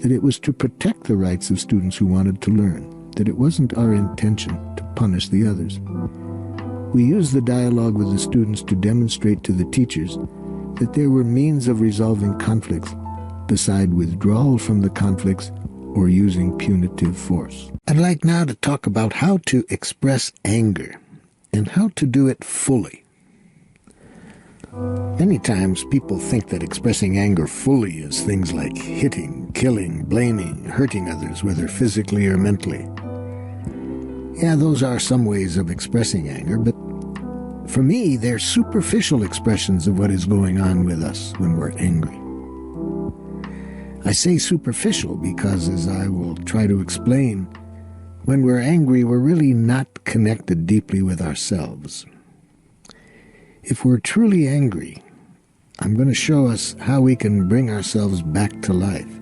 that it was to protect the rights of students who wanted to learn, that it wasn't our intention to punish the others. We used the dialogue with the students to demonstrate to the teachers that there were means of resolving conflicts beside withdrawal from the conflicts or using punitive force. I'd like now to talk about how to express anger and how to do it fully. Many times people think that expressing anger fully is things like hitting, killing, blaming, hurting others, whether physically or mentally. Yeah, those are some ways of expressing anger, but for me, they're superficial expressions of what is going on with us when we're angry. I say superficial because, as I will try to explain, when we're angry, we're really not connected deeply with ourselves. If we're truly angry, I'm going to show us how we can bring ourselves back to life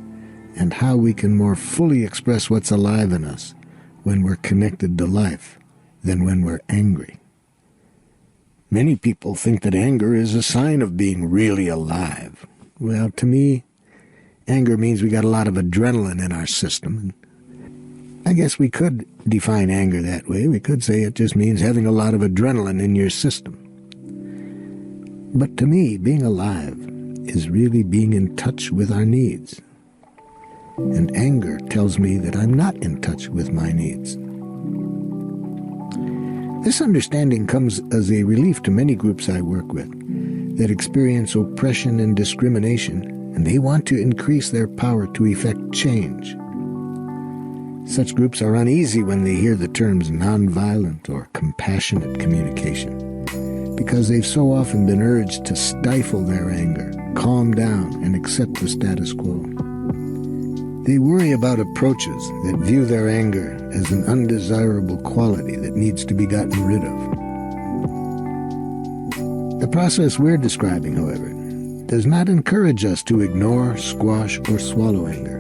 and how we can more fully express what's alive in us when we're connected to life than when we're angry. Many people think that anger is a sign of being really alive. Well, to me, anger means we got a lot of adrenaline in our system. I guess we could define anger that way. We could say it just means having a lot of adrenaline in your system. But to me, being alive is really being in touch with our needs. And anger tells me that I'm not in touch with my needs. This understanding comes as a relief to many groups I work with that experience oppression and discrimination, and they want to increase their power to effect change. Such groups are uneasy when they hear the terms nonviolent or compassionate communication, because they've so often been urged to stifle their anger, calm down, and accept the status quo. They worry about approaches that view their anger as an undesirable quality that needs to be gotten rid of. The process we're describing, however, does not encourage us to ignore, squash, or swallow anger,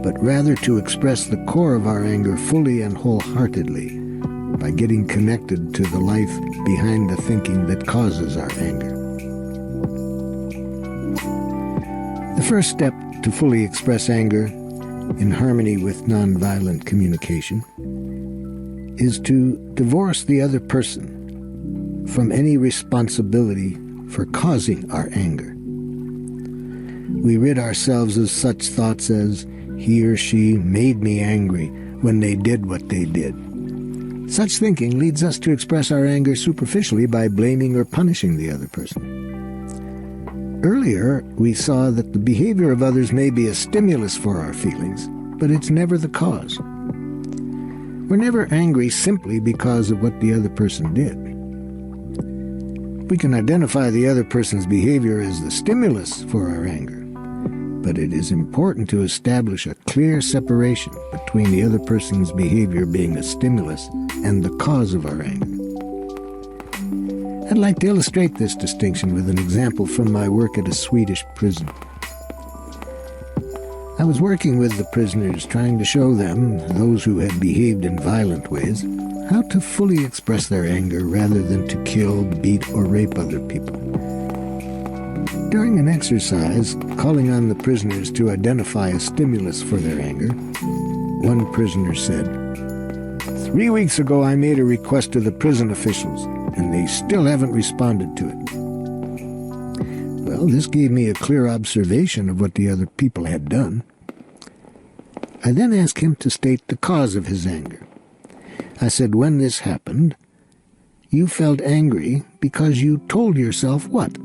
but rather to express the core of our anger fully and wholeheartedly by getting connected to the life behind the thinking that causes our anger. The first step to fully express anger in harmony with nonviolent communication is to divorce the other person from any responsibility for causing our anger. We rid ourselves of such thoughts as, he or she made me angry when they did what they did. Such thinking leads us to express our anger superficially by blaming or punishing the other person. Earlier, we saw that the behavior of others may be a stimulus for our feelings, but it's never the cause. We're never angry simply because of what the other person did. We can identify the other person's behavior as the stimulus for our anger, but it is important to establish a clear separation between the other person's behavior being a stimulus and the cause of our anger. I'd like to illustrate this distinction with an example from my work at a Swedish prison. I was working with the prisoners, trying to show them, those who had behaved in violent ways, how to fully express their anger rather than to kill, beat, or rape other people. During an exercise, calling on the prisoners to identify a stimulus for their anger, one prisoner said, "3 weeks ago I made a request to the prison officials, and they still haven't responded to it." Well, this gave me a clear observation of what the other people had done. I then asked him to state the cause of his anger. I said, "When this happened, you felt angry because you told yourself what?"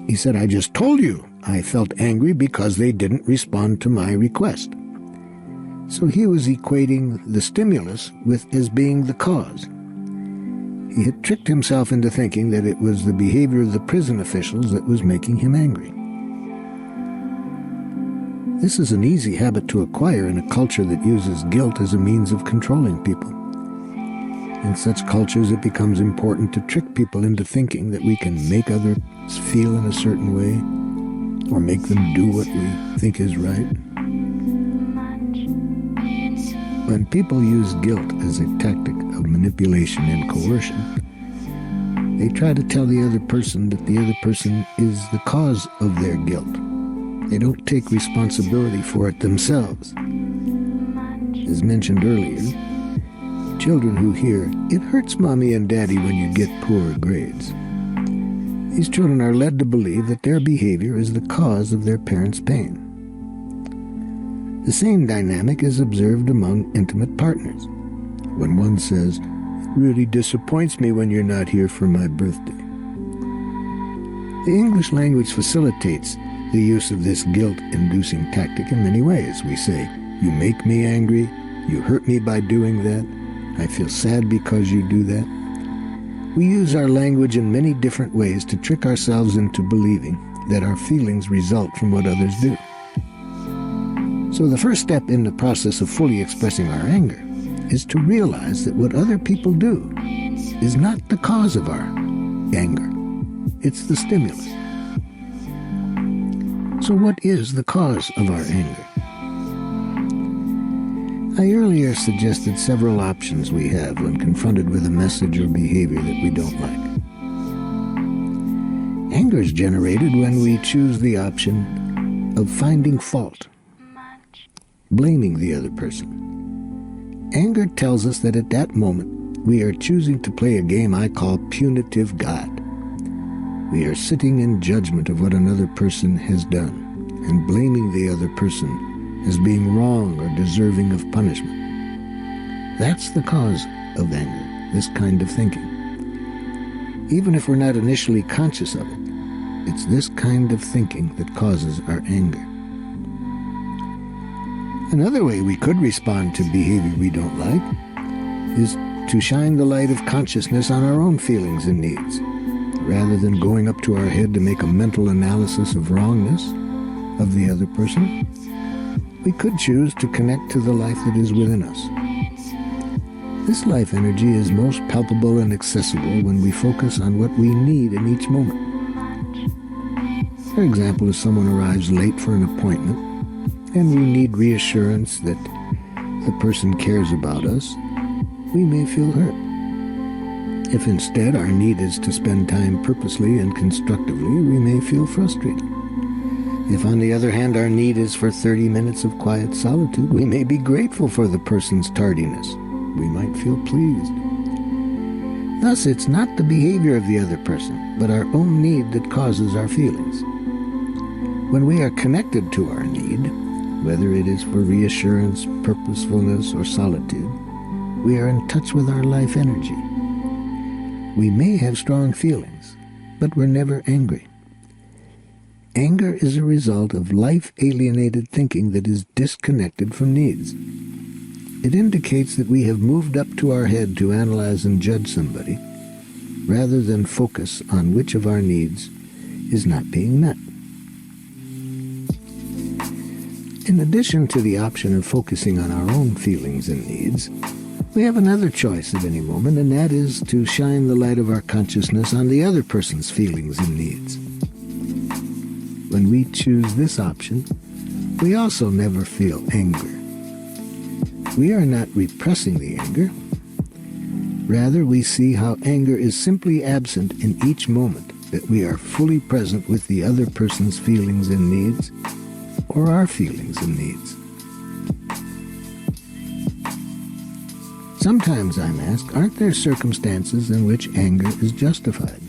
He said, "I just told you. I felt angry because they didn't respond to my request." So he was equating the stimulus with as being the cause. He had tricked himself into thinking that it was the behavior of the prison officials that was making him angry. This is an easy habit to acquire in a culture that uses guilt as a means of controlling people. In such cultures, it becomes important to trick people into thinking that we can make others feel in a certain way or make them do what we think is right. When people use guilt as a tactic of manipulation and coercion, they try to tell the other person that the other person is the cause of their guilt, They don't take responsibility for it themselves. As mentioned earlier, children who hear, "It hurts Mommy and Daddy when you get poor grades." These children are led to believe that their behavior is the cause of their parents' pain. The same dynamic is observed among intimate partners. When one says, "It really disappoints me when you're not here for my birthday." The English language facilitates the use of this guilt-inducing tactic in many ways. We say, "You make me angry, you hurt me by doing that, I feel sad because you do that." We use our language in many different ways to trick ourselves into believing that our feelings result from what others do. So the first step in the process of fully expressing our anger is to realize that what other people do is not the cause of our anger. It's the stimulus. So what is the cause of our anger? I earlier suggested several options we have when confronted with a message or behavior that we don't like. Anger is generated when we choose the option of finding fault, blaming the other person. Anger tells us that at that moment we are choosing to play a game I call punitive God. We are sitting in judgment of what another person has done and blaming the other person as being wrong or deserving of punishment. That's the cause of anger, this kind of thinking. Even if we're not initially conscious of it, it's this kind of thinking that causes our anger. Another way we could respond to behavior we don't like is to shine the light of consciousness on our own feelings and needs. Rather than going up to our head to make a mental analysis of wrongness of the other person, we could choose to connect to the life that is within us. This life energy is most palpable and accessible when we focus on what we need in each moment. For example, if someone arrives late for an appointment and we need reassurance that the person cares about us, we may feel hurt. If instead our need is to spend time purposely and constructively, we may feel frustrated. If on the other hand our need is for 30 minutes of quiet solitude, we may be grateful for the person's tardiness. We might feel pleased. Thus, it's not the behavior of the other person, but our own need that causes our feelings. When we are connected to our need, whether it is for reassurance, purposefulness, or solitude, we are in touch with our life energy. We may have strong feelings, but we're never angry. Anger is a result of life-alienated thinking that is disconnected from needs. It indicates that we have moved up to our head to analyze and judge somebody, rather than focus on which of our needs is not being met. In addition to the option of focusing on our own feelings and needs, we have another choice at any moment, and that is to shine the light of our consciousness on the other person's feelings and needs. When we choose this option, we also never feel anger. We are not repressing the anger. Rather, we see how anger is simply absent in each moment that we are fully present with the other person's feelings and needs, or our feelings and needs. Sometimes I'm asked, aren't there circumstances in which anger is justified?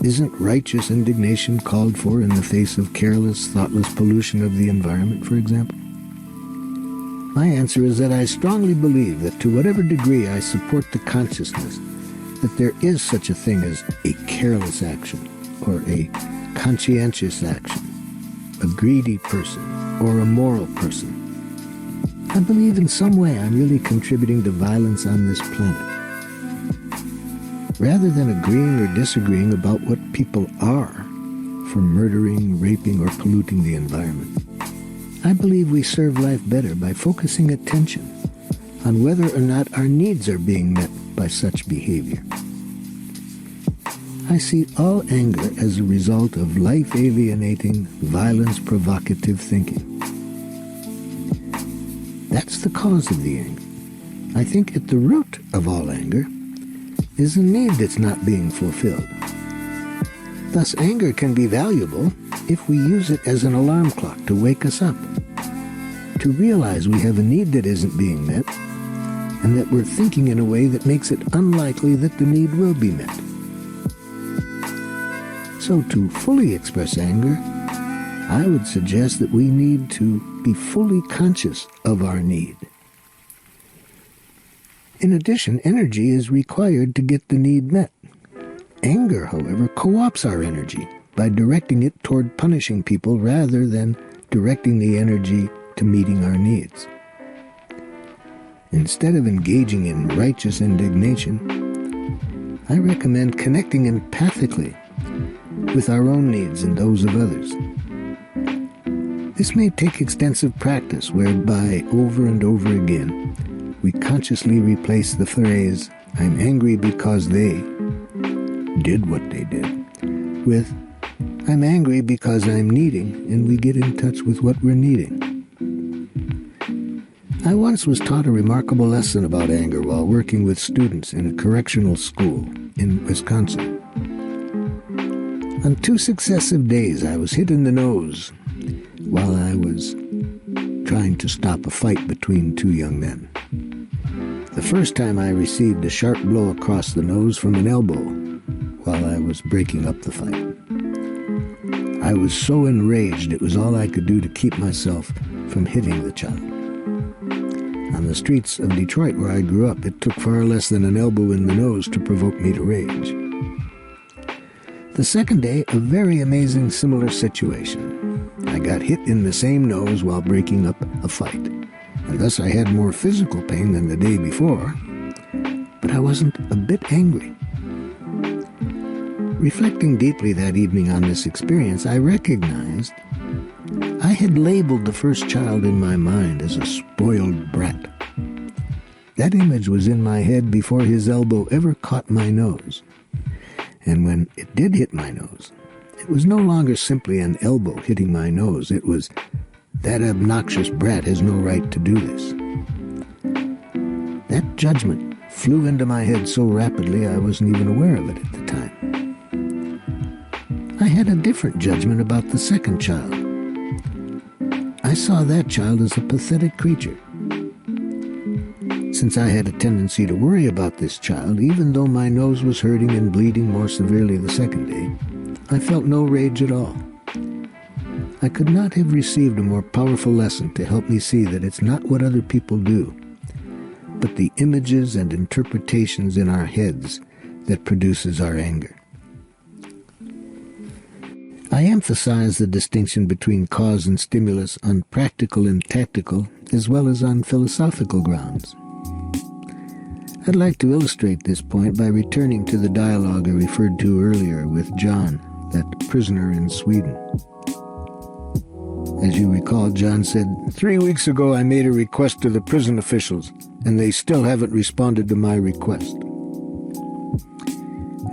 Isn't righteous indignation called for in the face of careless, thoughtless pollution of the environment, for example? My answer is that I strongly believe that to whatever degree I support the consciousness that there is such a thing as a careless action, or a conscientious action, a greedy person, or a moral person, I believe in some way I'm really contributing to violence on this planet. Rather than agreeing or disagreeing about what people are for murdering, raping, or polluting the environment, I believe we serve life better by focusing attention on whether or not our needs are being met by such behavior. I see all anger as a result of life-alienating, violence-provocative thinking. That's the cause of the anger. I think at the root of all anger is a need that's not being fulfilled. Thus, anger can be valuable if we use it as an alarm clock to wake us up, to realize we have a need that isn't being met, and that we're thinking in a way that makes it unlikely that the need will be met. So to fully express anger, I would suggest that we need to be fully conscious of our need. In addition, energy is required to get the need met. Anger, however, co-opts our energy by directing it toward punishing people rather than directing the energy to meeting our needs. Instead of engaging in righteous indignation, I recommend connecting empathically with our own needs and those of others. This may take extensive practice, whereby over and over again we consciously replace the phrase, "I'm angry because they did what they did," with, "I'm angry because I'm needing," and we get in touch with what we're needing. I once was taught a remarkable lesson about anger while working with students in a correctional school in Wisconsin. On 2 successive days, I was hit in the nose while I was trying to stop a fight between 2 young men. The first time I received a sharp blow across the nose from an elbow while I was breaking up the fight. I was so enraged it was all I could do to keep myself from hitting the child. On the streets of Detroit, where I grew up, it took far less than an elbow in the nose to provoke me to rage. The second day, a very amazing similar situation. I got hit in the same nose while breaking up a fight, and thus I had more physical pain than the day before, but I wasn't a bit angry. Reflecting deeply that evening on this experience, I recognized I had labeled the first child in my mind as a spoiled brat. That image was in my head before his elbow ever caught my nose. And when it did hit my nose, it was no longer simply an elbow hitting my nose. It was, "That obnoxious brat has no right to do this." That judgment flew into my head so rapidly I wasn't even aware of it at the time. I had a different judgment about the second child. I saw that child as a pathetic creature. Since I had a tendency to worry about this child, even though my nose was hurting and bleeding more severely the second day, I felt no rage at all. I could not have received a more powerful lesson to help me see that it's not what other people do, but the images and interpretations in our heads that produces our anger. I emphasize the distinction between cause and stimulus on practical and tactical, as well as on philosophical grounds. I'd like to illustrate this point by returning to the dialogue I referred to earlier with John, that prisoner in Sweden. As you recall, John said, 3 weeks ago I made a request to the prison officials, and they still haven't responded to my request.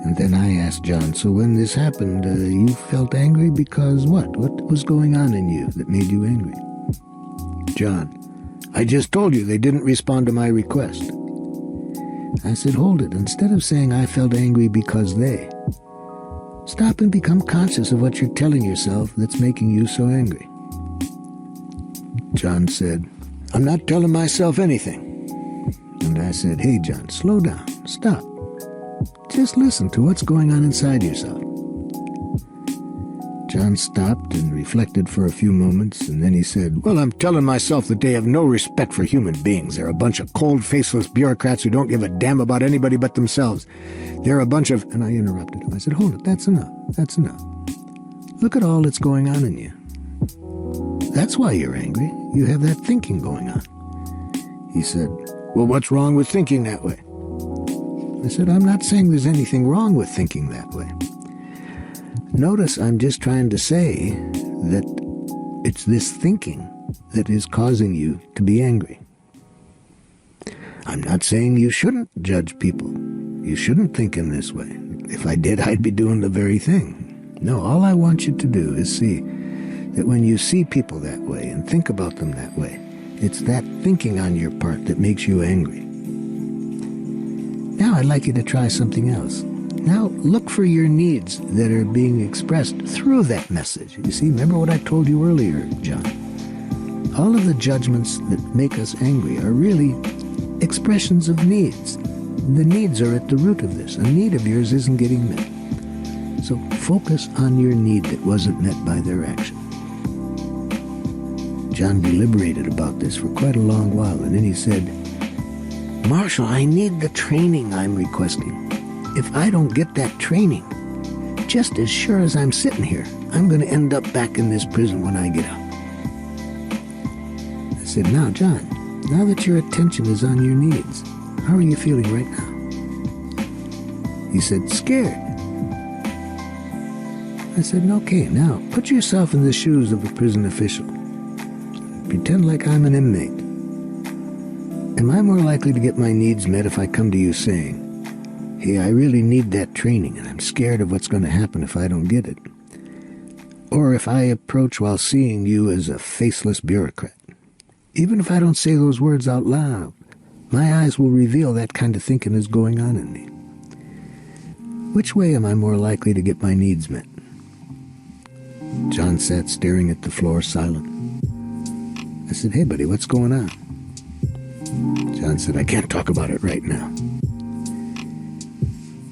And then I asked John, so when this happened, you felt angry because what? What was going on in you that made you angry? John, I just told you they didn't respond to my request. I said, hold it. Instead of saying I felt angry because they, stop and become conscious of what you're telling yourself that's making you so angry. John said, I'm not telling myself anything. And I said, hey, John, slow down. Stop. Just listen to what's going on inside yourself. John stopped and reflected for a few moments, and then he said, well, I'm telling myself that they have no respect for human beings. They're a bunch of cold, faceless bureaucrats who don't give a damn about anybody but themselves. They're a bunch of... And I interrupted him. I said, hold it, that's enough. That's enough. Look at all that's going on in you. That's why you're angry. You have that thinking going on. He said, well, what's wrong with thinking that way? I said, I'm not saying there's anything wrong with thinking that way. Notice I'm just trying to say that it's this thinking that is causing you to be angry. I'm not saying you shouldn't judge people. You shouldn't think in this way. If I did, I'd be doing the very thing. No, all I want you to do is see that when you see people that way and think about them that way, it's that thinking on your part that makes you angry. Now I'd like you to try something else. Now look for your needs that are being expressed through that message. You see, remember what I told you earlier, John? All of the judgments that make us angry are really expressions of needs. The needs are at the root of this. A need of yours isn't getting met. So focus on your need that wasn't met by their action. John deliberated about this for quite a long while, and then he said, Marshall, I need the training I'm requesting. If I don't get that training, just as sure as I'm sitting here, I'm going to end up back in this prison when I get out. I said, now, John, now that your attention is on your needs, how are you feeling right now? He said, scared. I said, okay, now put yourself in the shoes of a prison official. Pretend like I'm an inmate. Am I more likely to get my needs met if I come to you saying, hey, I really need that training and I'm scared of what's going to happen if I don't get it? Or if I approach while seeing you as a faceless bureaucrat? Even if I don't say those words out loud, my eyes will reveal that kind of thinking is going on in me. Which way am I more likely to get my needs met? John sat staring at the floor, silent. I said, hey, buddy, what's going on? John said, I can't talk about it right now.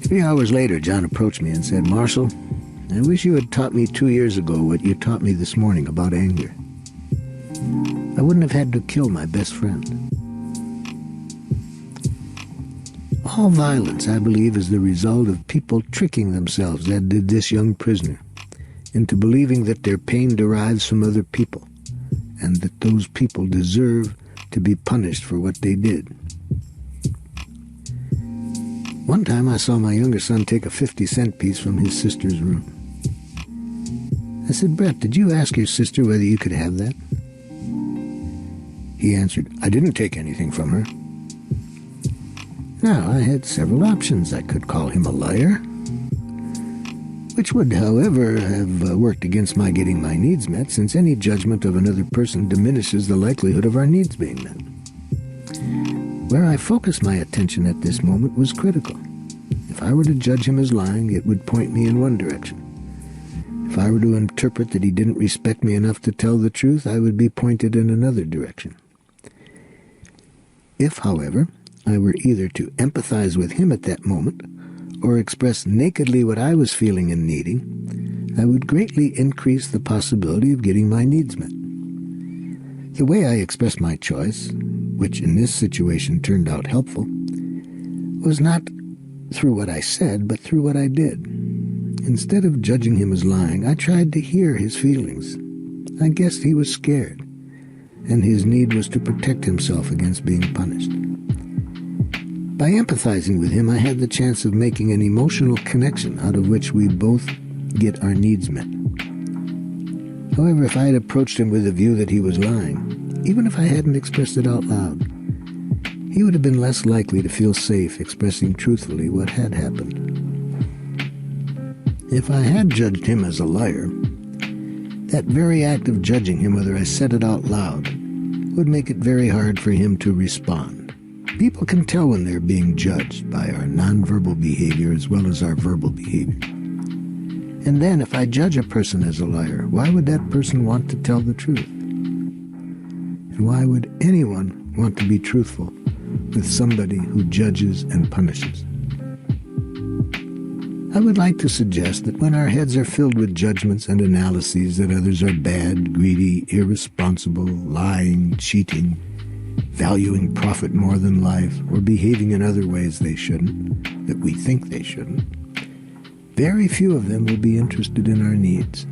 3 hours later, John approached me and said, Marshall, I wish you had taught me 2 years ago what you taught me this morning about anger. I wouldn't have had to kill my best friend. All violence, I believe, is the result of people tricking themselves, as did this young prisoner, into believing that their pain derives from other people, and that those people deserve to be punished for what they did. One time I saw my younger son take a 50-cent piece from his sister's room. I said, Brett, did you ask your sister whether you could have that? He answered, I didn't take anything from her. Now, I had several options. I could call him a liar, which would, however, have worked against my getting my needs met, since any judgment of another person diminishes the likelihood of our needs being met. Where I focused my attention at this moment was critical. If I were to judge him as lying, it would point me in one direction. If I were to interpret that he didn't respect me enough to tell the truth, I would be pointed in another direction. If, however, I were either to empathize with him at that moment or express nakedly what I was feeling and needing, I would greatly increase the possibility of getting my needs met. The way I expressed my choice, which in this situation turned out helpful, was not through what I said, but through what I did. Instead of judging him as lying, I tried to hear his feelings. I guessed he was scared, and his need was to protect himself against being punished. By empathizing with him, I had the chance of making an emotional connection out of which we both get our needs met. However, if I had approached him with the view that he was lying, even if I hadn't expressed it out loud, he would have been less likely to feel safe expressing truthfully what had happened. If I had judged him as a liar, that very act of judging him, whether I said it out loud, would make it very hard for him to respond. People can tell when they're being judged by our nonverbal behavior as well as our verbal behavior. And then, if I judge a person as a liar, why would that person want to tell the truth? And why would anyone want to be truthful with somebody who judges and punishes? I would like to suggest that when our heads are filled with judgments and analyses that others are bad, greedy, irresponsible, lying, cheating, valuing profit more than life, or behaving in other ways they shouldn't, that we think they shouldn't, very few of them will be interested in our needs.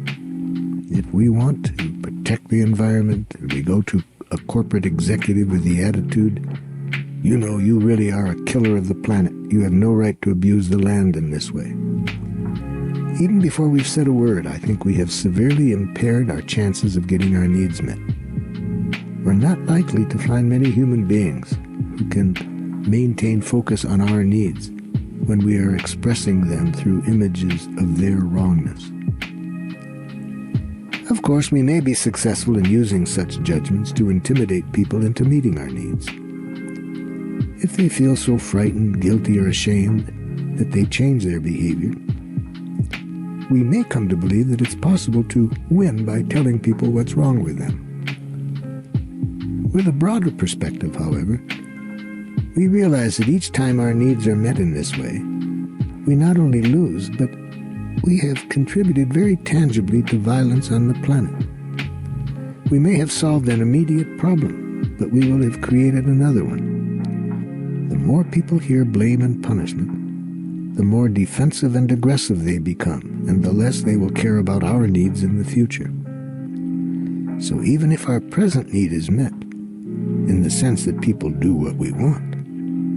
If we want to protect the environment, if we go to a corporate executive with the attitude, you know, you really are a killer of the planet. You have no right to abuse the land in this way. Even before we've said a word, I think we have severely impaired our chances of getting our needs met. We're not likely to find many human beings who can maintain focus on our needs when we are expressing them through images of their wrongness. Of course, we may be successful in using such judgments to intimidate people into meeting our needs. If they feel so frightened, guilty, or ashamed that they change their behavior, we may come to believe that it's possible to win by telling people what's wrong with them. With a broader perspective, however, we realize that each time our needs are met in this way, we not only lose, but we have contributed very tangibly to violence on the planet. We may have solved an immediate problem, but we will have created another one. The more people hear blame and punishment, the more defensive and aggressive they become, and the less they will care about our needs in the future. So even if our present need is met, in the sense that people do what we want,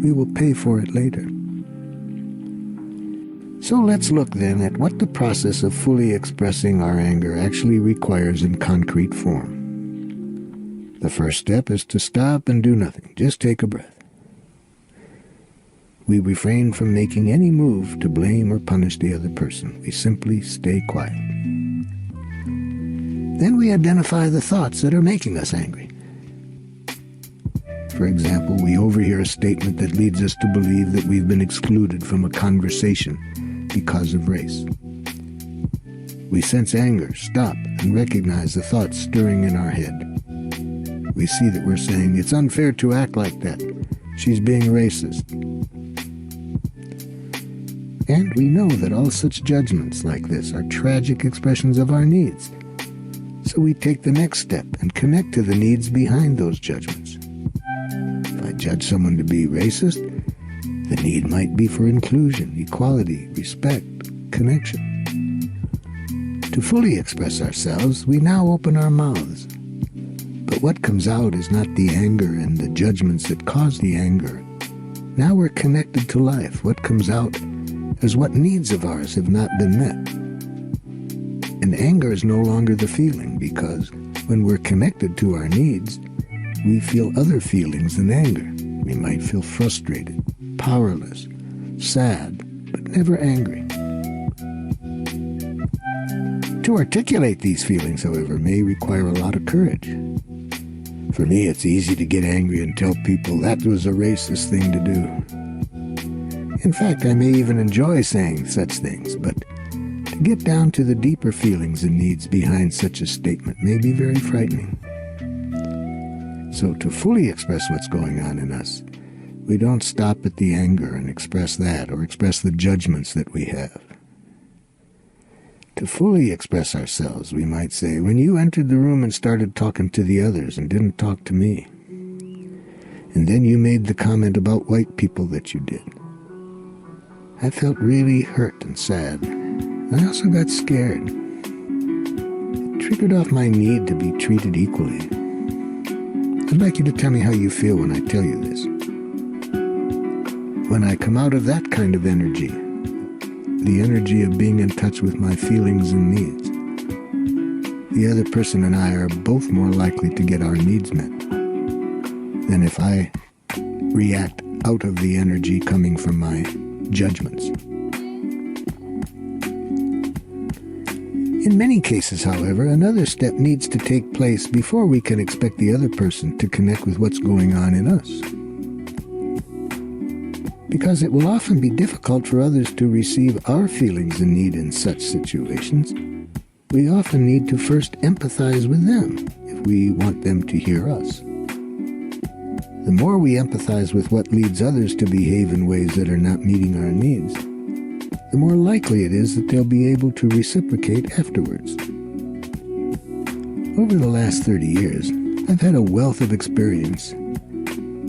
we will pay for it later. So let's look then at what the process of fully expressing our anger actually requires in concrete form. The first step is to stop and do nothing. Just take a breath. We refrain from making any move to blame or punish the other person. We simply stay quiet. Then we identify the thoughts that are making us angry. For example, we overhear a statement that leads us to believe that we've been excluded from a conversation because of race. We sense anger, stop, and recognize the thoughts stirring in our head. We see that we're saying, "It's unfair to act like that. She's being racist." And we know that all such judgments like this are tragic expressions of our needs. So we take the next step and connect to the needs behind those judgments. If I judge someone to be racist, the need might be for inclusion, equality, respect, connection. To fully express ourselves, we now open our mouths. But what comes out is not the anger and the judgments that cause the anger. Now we're connected to life. What comes out is what needs of ours have not been met. And anger is no longer the feeling, because when we're connected to our needs, we feel other feelings than anger. We might feel frustrated, powerless, sad, but never angry. To articulate these feelings, however, may require a lot of courage. For me, it's easy to get angry and tell people that was a racist thing to do. In fact, I may even enjoy saying such things, but to get down to the deeper feelings and needs behind such a statement may be very frightening. So to fully express what's going on in us, we don't stop at the anger and express that, or express the judgments that we have. To fully express ourselves, we might say, "When you entered the room and started talking to the others and didn't talk to me, and then you made the comment about white people that you did, I felt really hurt and sad. I also got scared. It triggered off my need to be treated equally. I'd like you to tell me how you feel when I tell you this. When I come out of that kind of energy, the energy of being in touch with my feelings and needs, the other person and I are both more likely to get our needs met than if I react out of the energy coming from my judgments." In many cases, however, another step needs to take place before we can expect the other person to connect with what's going on in us. Because it will often be difficult for others to receive our feelings and need in such situations, we often need to first empathize with them if we want them to hear us. The more we empathize with what leads others to behave in ways that are not meeting our needs, the more likely it is that they'll be able to reciprocate afterwards. Over the last 30 years, I've had a wealth of experience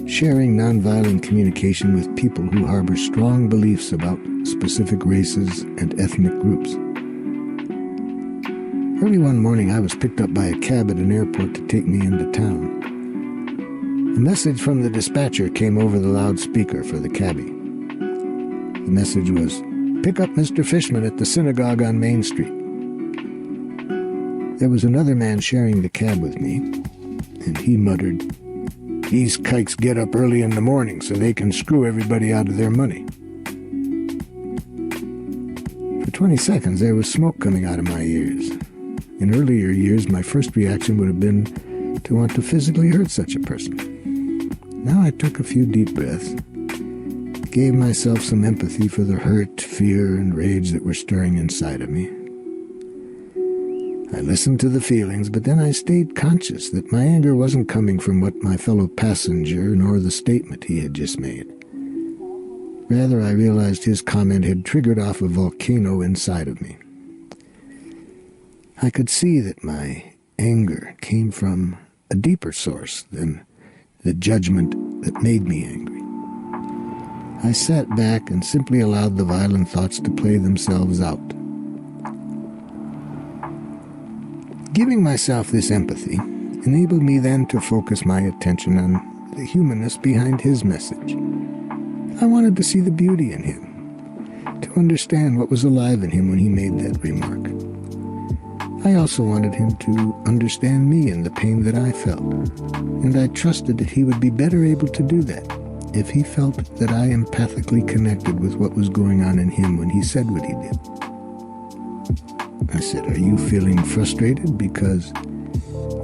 sharing nonviolent communication with people who harbor strong beliefs about specific races and ethnic groups. Early one morning, I was picked up by a cab at an airport to take me into town. A message from the dispatcher came over the loudspeaker for the cabbie. The message was, "Pick up Mr. Fishman at the synagogue on Main Street." There was another man sharing the cab with me, and he muttered, "These kikes get up early in the morning so they can screw everybody out of their money." For 20 seconds, there was smoke coming out of my ears. In earlier years, my first reaction would have been to want to physically hurt such a person. Now I took a few deep breaths, gave myself some empathy for the hurt, fear, and rage that were stirring inside of me. I listened to the feelings, but then I stayed conscious that my anger wasn't coming from what my fellow passenger nor the statement he had just made. Rather, I realized his comment had triggered off a volcano inside of me. I could see that my anger came from a deeper source than the judgment that made me angry. I sat back and simply allowed the violent thoughts to play themselves out. Giving myself this empathy enabled me then to focus my attention on the humanness behind his message. I wanted to see the beauty in him, to understand what was alive in him when he made that remark. I also wanted him to understand me and the pain that I felt, and I trusted that he would be better able to do that if he felt that I empathically connected with what was going on in him when he said what he did. I said, "Are you feeling frustrated because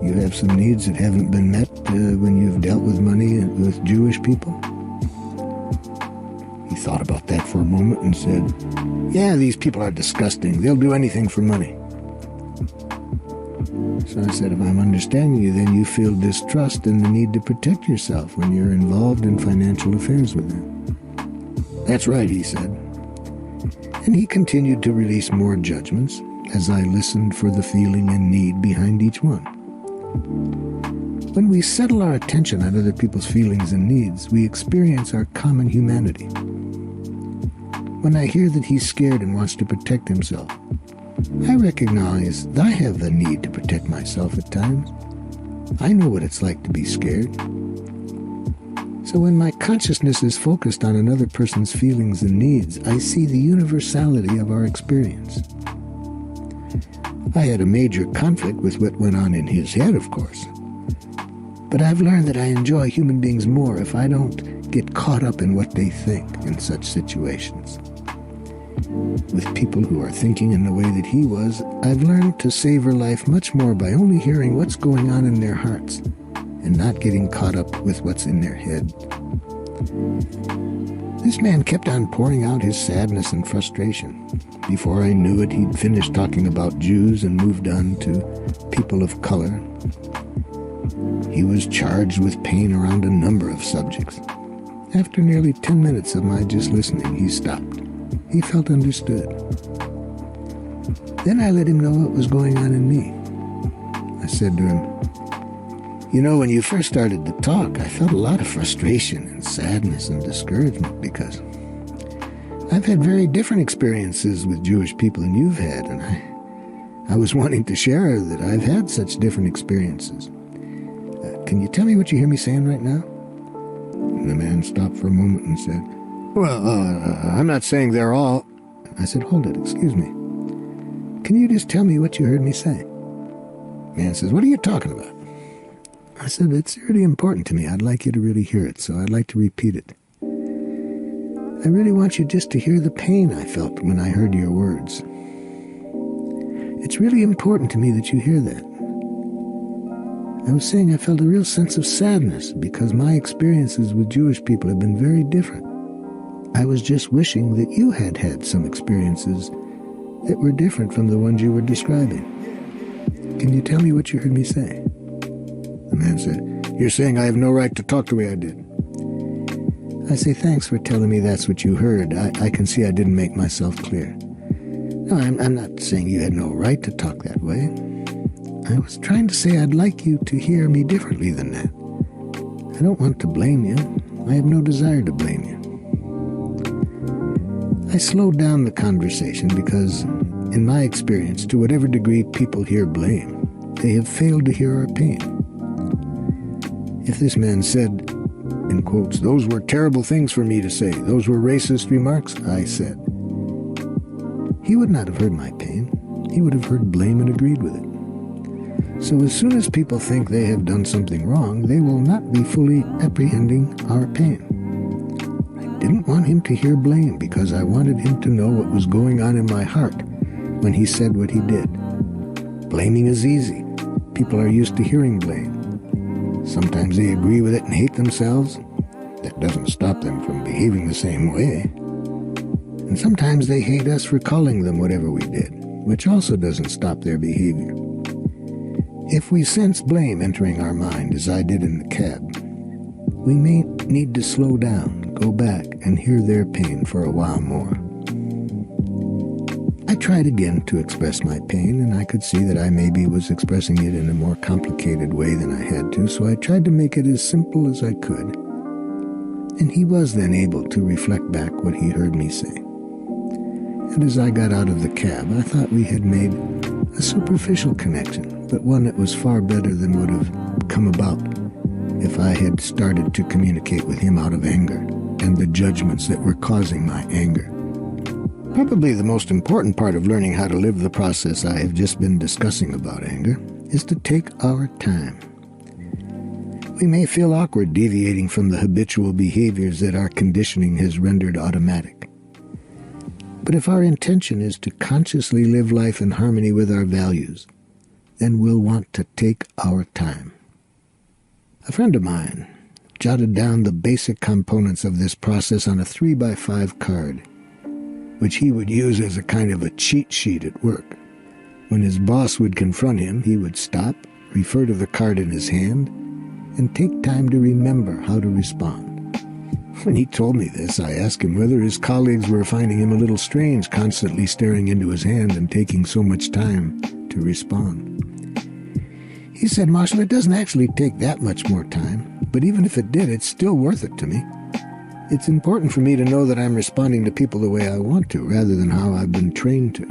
you have some needs that haven't been met when you've dealt with money and with Jewish people?" He thought about that for a moment and said, "Yeah, these people are disgusting. They'll do anything for money." So I said, "If I'm understanding you, then you feel distrust and the need to protect yourself when you're involved in financial affairs with them." "That's right," he said. And he continued to release more judgments as I listened for the feeling and need behind each one. When we settle our attention on other people's feelings and needs, we experience our common humanity. When I hear that he's scared and wants to protect himself, I recognize that I have the need to protect myself at times. I know what it's like to be scared. So when my consciousness is focused on another person's feelings and needs, I see the universality of our experience. I had a major conflict with what went on in his head, of course. But I've learned that I enjoy human beings more if I don't get caught up in what they think in such situations. With people who are thinking in the way that he was, I've learned to savor life much more by only hearing what's going on in their hearts and not getting caught up with what's in their head. This man kept on pouring out his sadness and frustration. Before I knew it, he'd finished talking about Jews and moved on to people of color. He was charged with pain around a number of subjects. After nearly 10 minutes of my just listening, he stopped. He felt understood. Then I let him know what was going on in me. I said to him, "You know, when you first started to talk, I felt a lot of frustration and sadness and discouragement because I've had very different experiences with Jewish people than you've had, and I was wanting to share that I've had such different experiences. Can you tell me what you hear me saying right now?" And the man stopped for a moment and said, "Well, I'm not saying they're all..." I said, "Hold it, excuse me. Can you just tell me what you heard me say?" The man says, "What are you talking about?" I said, "It's really important to me. I'd like you to really hear it, so I'd like to repeat it. I really want you just to hear the pain I felt when I heard your words. It's really important to me that you hear that. I was saying I felt a real sense of sadness because my experiences with Jewish people have been very different. I was just wishing that you had had some experiences that were different from the ones you were describing. Can you tell me what you heard me say?" The man said, "You're saying I have no right to talk the way I did." I say, "Thanks for telling me that's what you heard. I can see I didn't make myself clear. No, I'm not saying you had no right to talk that way. I was trying to say I'd like you to hear me differently than that. I don't want to blame you. I have no desire to blame you." I slowed down the conversation because, in my experience, to whatever degree people hear blame, they have failed to hear our pain. If this man said, in quotes, "Those were terrible things for me to say, those were racist remarks," I said, he would not have heard my pain. He would have heard blame and agreed with it. So as soon as people think they have done something wrong, they will not be fully apprehending our pain. I didn't want him to hear blame because I wanted him to know what was going on in my heart when he said what he did. Blaming is easy. People are used to hearing blame. Sometimes they agree with it and hate themselves. That doesn't stop them from behaving the same way. And sometimes they hate us for calling them whatever we did, which also doesn't stop their behavior. If we sense blame entering our mind, as I did in the cab, we may need to slow down, go back, and hear their pain for a while more. I tried again to express my pain, and I could see that I maybe was expressing it in a more complicated way than I had to, so I tried to make it as simple as I could. And he was then able to reflect back what he heard me say. And as I got out of the cab, I thought we had made a superficial connection, but one that was far better than would have come about if I had started to communicate with him out of anger and the judgments that were causing my anger. Probably the most important part of learning how to live the process I have just been discussing about anger is to take our time. We may feel awkward deviating from the habitual behaviors that our conditioning has rendered automatic. But if our intention is to consciously live life in harmony with our values, then we'll want to take our time. A friend of mine jotted down the basic components of this process on a 3x5 card, which he would use as a kind of a cheat sheet at work. When his boss would confront him, he would stop, refer to the card in his hand, and take time to remember how to respond. When he told me this, I asked him whether his colleagues were finding him a little strange, constantly staring into his hand and taking so much time to respond. He said, "Marshall, it doesn't actually take that much more time, but even if it did, it's still worth it to me. It's important for me to know that I'm responding to people the way I want to, rather than how I've been trained to."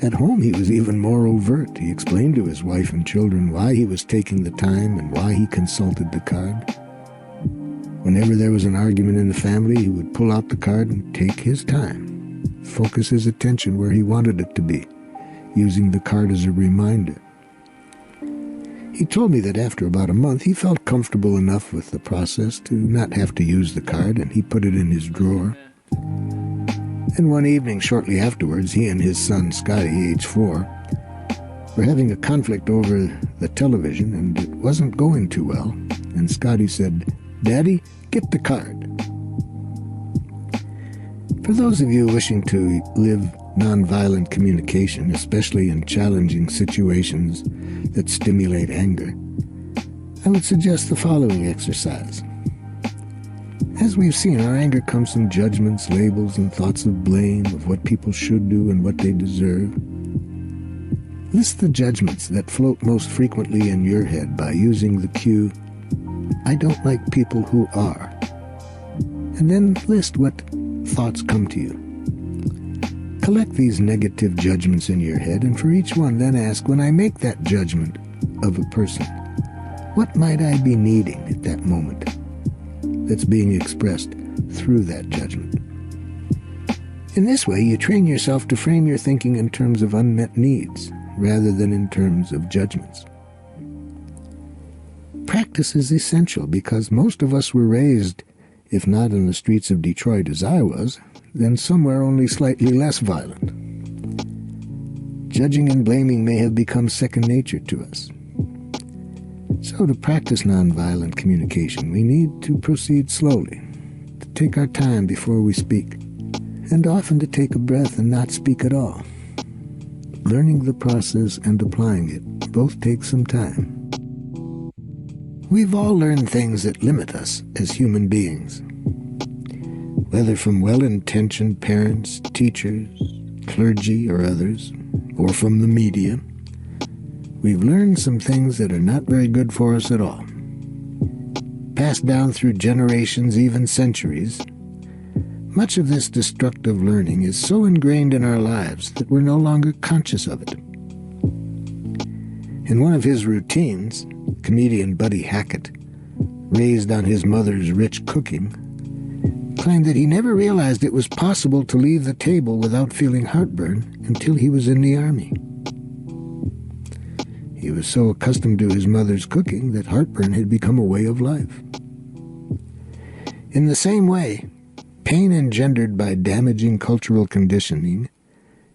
At home, he was even more overt. He explained to his wife and children why he was taking the time and why he consulted the card. Whenever there was an argument in the family, he would pull out the card and take his time, focus his attention where he wanted it to be, using the card as a reminder. He told me that after about a month, he felt comfortable enough with the process to not have to use the card, and he put it in his drawer. And one evening, shortly afterwards, he and his son, Scotty, age 4, were having a conflict over the television, and it wasn't going too well. And Scotty said, "Daddy, get the card." For those of you wishing to live nonviolent communication, especially in challenging situations that stimulate anger, I would suggest the following exercise. As we've seen, our anger comes from judgments, labels, and thoughts of blame, of what people should do and what they deserve. List the judgments that float most frequently in your head by using the cue, "I don't like people who are," and then list what thoughts come to you. Collect these negative judgments in your head, and for each one then ask, when I make that judgment of a person, what might I be needing at that moment that's being expressed through that judgment? In this way, you train yourself to frame your thinking in terms of unmet needs rather than in terms of judgments. Practice is essential because most of us were raised, if not in the streets of Detroit as I was, then somewhere only slightly less violent. Judging and blaming may have become second nature to us. So to practice nonviolent communication, we need to proceed slowly, to take our time before we speak, and often to take a breath and not speak at all. Learning the process and applying it both take some time. We've all learned things that limit us as human beings. Whether from well-intentioned parents, teachers, clergy, or others, or from the media, we've learned some things that are not very good for us at all. Passed down through generations, even centuries, much of this destructive learning is so ingrained in our lives that we're no longer conscious of it. In one of his routines, comedian Buddy Hackett, raised on his mother's rich cooking, claimed that he never realized it was possible to leave the table without feeling heartburn until he was in the Army. He was so accustomed to his mother's cooking that heartburn had become a way of life. In the same way, pain engendered by damaging cultural conditioning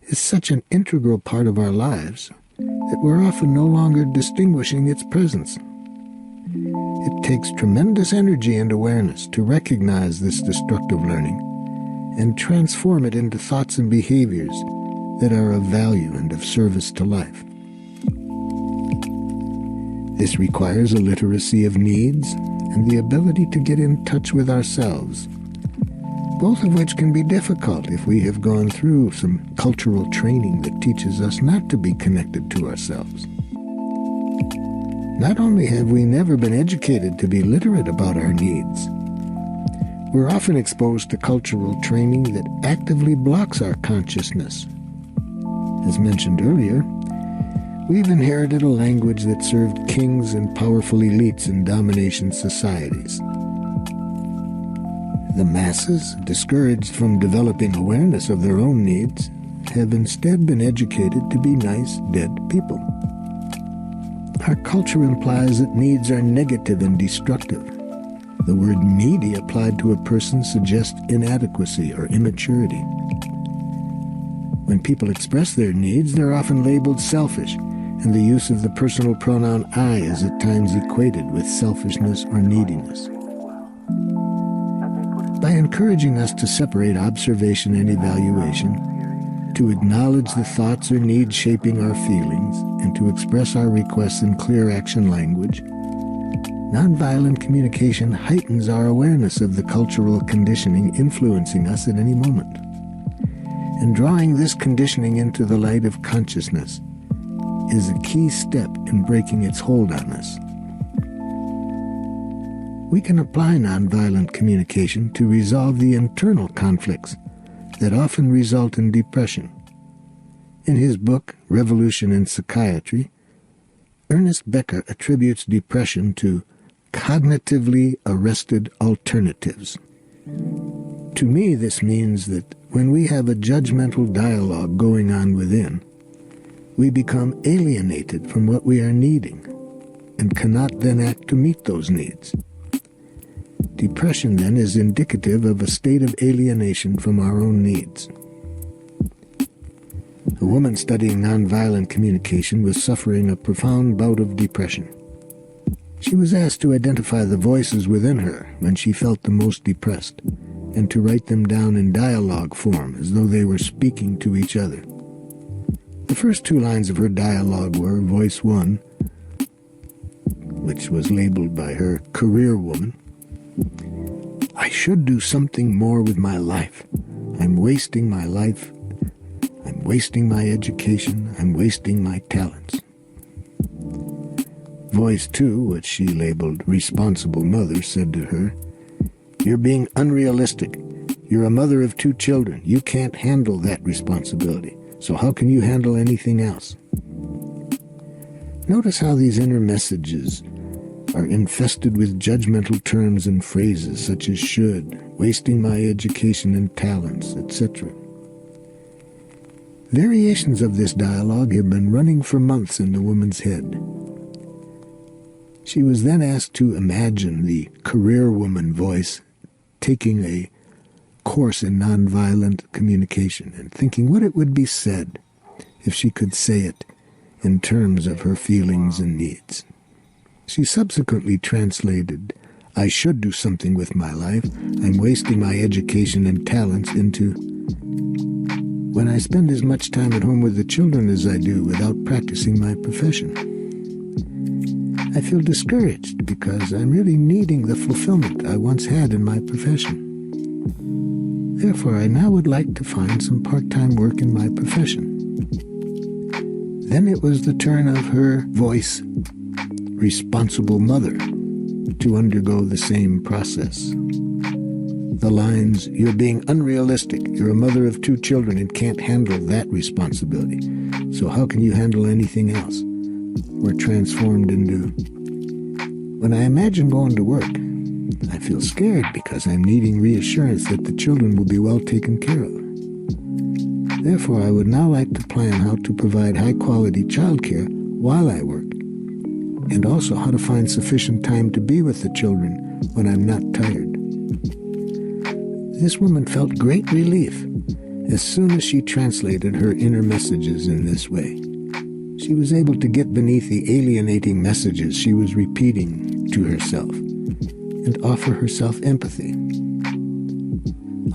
is such an integral part of our lives that we're often no longer distinguishing its presence. It takes tremendous energy and awareness to recognize this destructive learning and transform it into thoughts and behaviors that are of value and of service to life. This requires a literacy of needs and the ability to get in touch with ourselves, both of which can be difficult if we have gone through some cultural training that teaches us not to be connected to ourselves. Not only have we never been educated to be literate about our needs, we're often exposed to cultural training that actively blocks our consciousness. As mentioned earlier, we've inherited a language that served kings and powerful elites in domination societies. The masses, discouraged from developing awareness of their own needs, have instead been educated to be nice, dead people. Our culture implies that needs are negative and destructive. The word needy applied to a person suggests inadequacy or immaturity. When people express their needs, they're often labeled selfish, and the use of the personal pronoun I is at times equated with selfishness or neediness. By encouraging us to separate observation and evaluation, to acknowledge the thoughts or needs shaping our feelings, and to express our requests in clear action language, nonviolent communication heightens our awareness of the cultural conditioning influencing us at any moment. And drawing this conditioning into the light of consciousness is a key step in breaking its hold on us. We can apply nonviolent communication to resolve the internal conflicts that often result in depression. In his book, Revolution in Psychiatry, Ernest Becker attributes depression to cognitively arrested alternatives. To me, this means that when we have a judgmental dialogue going on within, we become alienated from what we are needing and cannot then act to meet those needs. Depression, then, is indicative of a state of alienation from our own needs. A woman studying nonviolent communication was suffering a profound bout of depression. She was asked to identify the voices within her when she felt the most depressed, and to write them down in dialogue form as though they were speaking to each other. The first two lines of her dialogue were Voice 1, which was labeled by her career woman, I should do something more with my life. I'm wasting my life. I'm wasting my education. I'm wasting my talents. Voice 2, which she labeled Responsible Mother, said to her, You're being unrealistic. You're a mother of 2 children. You can't handle that responsibility. So how can you handle anything else? Notice how these inner messages are infested with judgmental terms and phrases such as should, wasting my education and talents, etc. Variations of this dialogue have been running for months in the woman's head. She was then asked to imagine the career woman voice taking a course in nonviolent communication and thinking what it would be said if she could say it in terms of her feelings and needs. She subsequently translated, I should do something with my life. I'm wasting my education and talents into, when I spend as much time at home with the children as I do without practicing my profession. I feel discouraged because I'm really needing the fulfillment I once had in my profession. Therefore, I now would like to find some part-time work in my profession. Then it was the turn of her voice, Responsible Mother, to undergo the same process. The lines, You're being unrealistic, you're a mother of 2 children and can't handle that responsibility, so how can you handle anything else, were transformed into, When I imagine going to work, I feel scared because I'm needing reassurance that the children will be well taken care of. Therefore, I would now like to plan how to provide high-quality childcare while I work, and also how to find sufficient time to be with the children when I'm not tired. This woman felt great relief as soon as she translated her inner messages in this way. she was able to get beneath the alienating messages she was repeating to herself and offer herself empathy.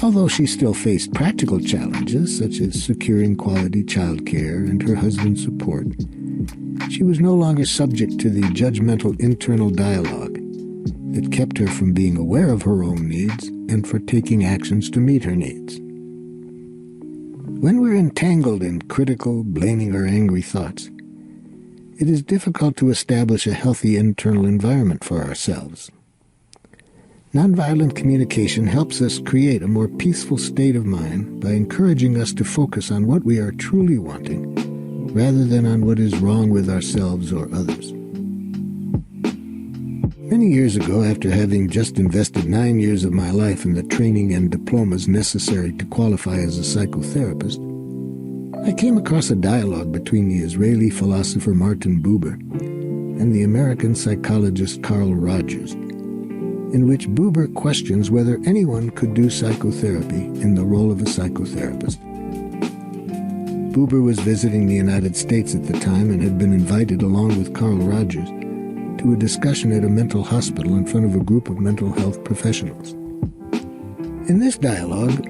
Although she still faced practical challenges, such as securing quality childcare and her husband's support, she was no longer subject to the judgmental internal dialogue that kept her from being aware of her own needs and for taking actions to meet her needs. When we're entangled in critical, blaming, or angry thoughts, it is difficult to establish a healthy internal environment for ourselves. Nonviolent communication helps us create a more peaceful state of mind by encouraging us to focus on what we are truly wanting, rather than on what is wrong with ourselves or others. Many years ago, after having just invested 9 years of my life in the training and diplomas necessary to qualify as a psychotherapist, I came across a dialogue between the Israeli philosopher Martin Buber and the American psychologist Carl Rogers, in which Buber questions whether anyone could do psychotherapy in the role of a psychotherapist. Buber was visiting the United States at the time and had been invited, along with Carl Rogers, to a discussion at a mental hospital in front of a group of mental health professionals. In this dialogue,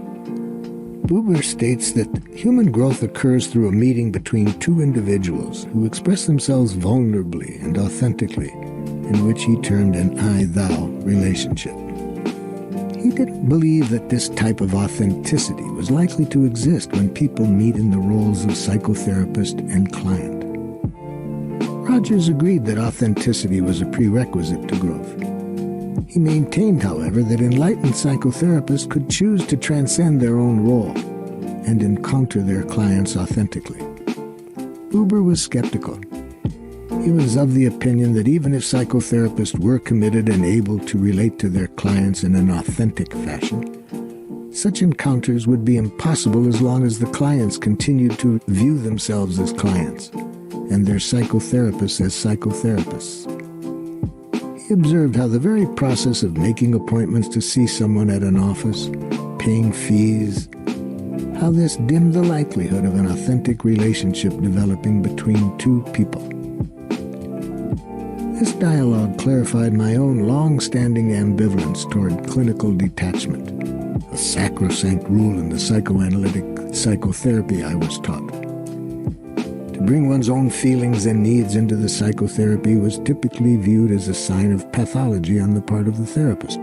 Buber states that human growth occurs through a meeting between two individuals who express themselves vulnerably and authentically, in which he termed an I-thou relationship. He didn't believe that this type of authenticity was likely to exist when people meet in the roles of psychotherapist and client. Rogers agreed that authenticity was a prerequisite to growth. He maintained, however, that enlightened psychotherapists could choose to transcend their own role and encounter their clients authentically. Buber was skeptical. He was of the opinion that even if psychotherapists were committed and able to relate to their clients in an authentic fashion, such encounters would be impossible as long as the clients continued to view themselves as clients and their psychotherapists as psychotherapists. He observed how the very process of making appointments to see someone at an office, paying fees, how this dimmed the likelihood of an authentic relationship developing between two people. This dialogue clarified my own long-standing ambivalence toward clinical detachment, a sacrosanct rule in the psychoanalytic psychotherapy I was taught. To bring one's own feelings and needs into the psychotherapy was typically viewed as a sign of pathology on the part of the therapist.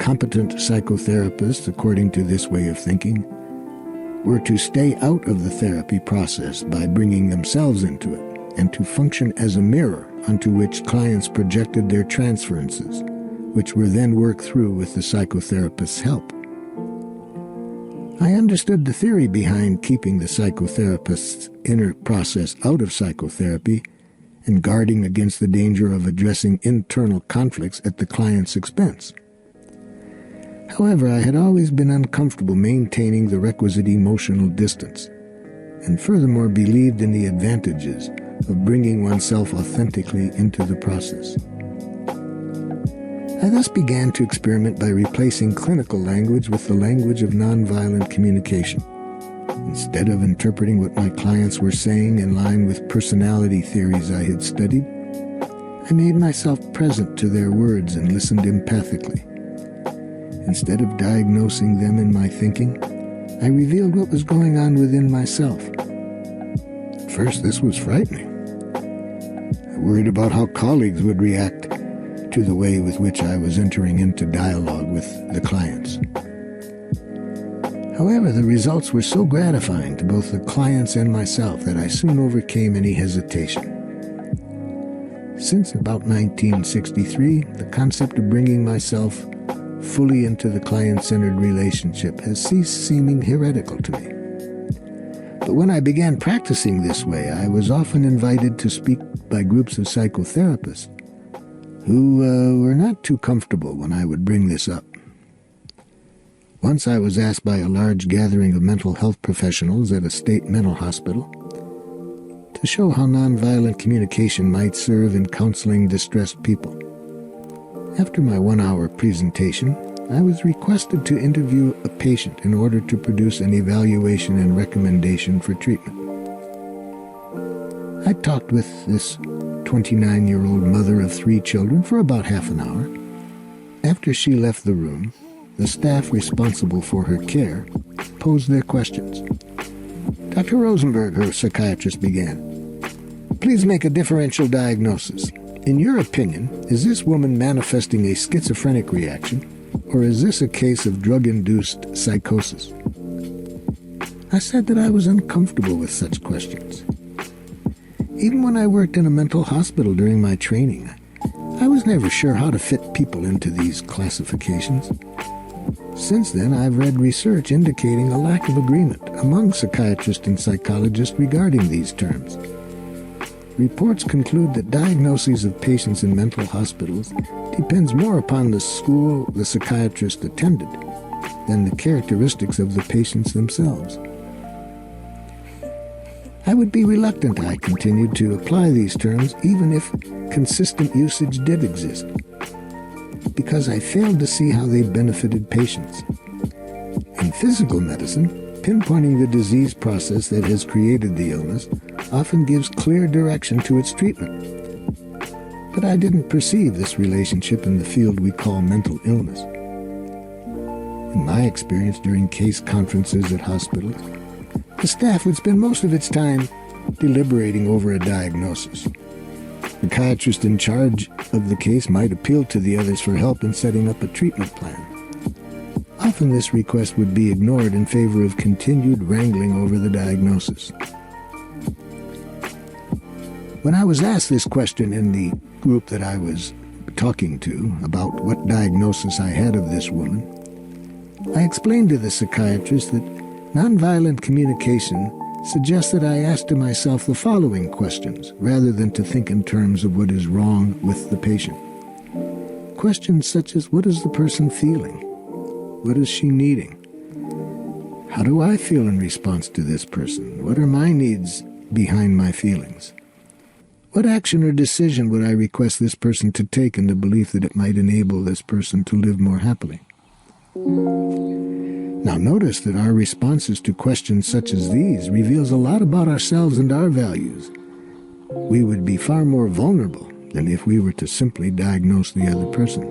Competent psychotherapists, according to this way of thinking, were to stay out of the therapy process by bringing themselves into it, and to function as a mirror onto which clients projected their transferences, which were then worked through with the psychotherapist's help. I understood the theory behind keeping the psychotherapist's inner process out of psychotherapy and guarding against the danger of addressing internal conflicts at the client's expense. However, I had always been uncomfortable maintaining the requisite emotional distance, and furthermore believed in the advantages of bringing oneself authentically into the process. I thus began to experiment by replacing clinical language with the language of nonviolent communication. Instead of interpreting what my clients were saying in line with personality theories I had studied, I made myself present to their words and listened empathically. Instead of diagnosing them in my thinking, I revealed what was going on within myself. At first, this was frightening. I worried about how colleagues would react to the way with which I was entering into dialogue with the clients. However, the results were so gratifying to both the clients and myself that I soon overcame any hesitation. Since about 1963, the concept of bringing myself fully into the client-centered relationship has ceased seeming heretical to me. But when I began practicing this way, I was often invited to speak by groups of psychotherapists who were not too comfortable when I would bring this up. Once I was asked by a large gathering of mental health professionals at a state mental hospital to show how nonviolent communication might serve in counseling distressed people. After my 1-hour presentation, I was requested to interview a patient in order to produce an evaluation and recommendation for treatment. I talked with this 29-year-old mother of 3 children for about half an hour. After she left the room, the staff responsible for her care posed their questions. "Dr. Rosenberg," her psychiatrist began, "please make a differential diagnosis. In your opinion, is this woman manifesting a schizophrenic reaction, or is this a case of drug-induced psychosis?" I said that I was uncomfortable with such questions. Even when I worked in a mental hospital during my training, I was never sure how to fit people into these classifications. Since then, I've read research indicating a lack of agreement among psychiatrists and psychologists regarding these terms. Reports conclude that diagnoses of patients in mental hospitals depends more upon the school the psychiatrist attended than the characteristics of the patients themselves. I would be reluctant, I continued, to apply these terms even if consistent usage did exist, because I failed to see how they benefited patients. In physical medicine, pinpointing the disease process that has created the illness often gives clear direction to its treatment. But I didn't perceive this relationship in the field we call mental illness. In my experience during case conferences at hospitals, the staff would spend most of its time deliberating over a diagnosis. The psychiatrist in charge of the case might appeal to the others for help in setting up a treatment plan. Often this request would be ignored in favor of continued wrangling over the diagnosis. When I was asked this question in the group that I was talking to about what diagnosis I had of this woman, I explained to the psychiatrist that nonviolent communication suggests that I ask to myself the following questions, rather than to think in terms of what is wrong with the patient. Questions such as, what is the person feeling? What is she needing? How do I feel in response to this person? What are my needs behind my feelings? What action or decision would I request this person to take in the belief that it might enable this person to live more happily? Now notice that our responses to questions such as these reveals a lot about ourselves and our values. We would be far more vulnerable than if we were to simply diagnose the other person.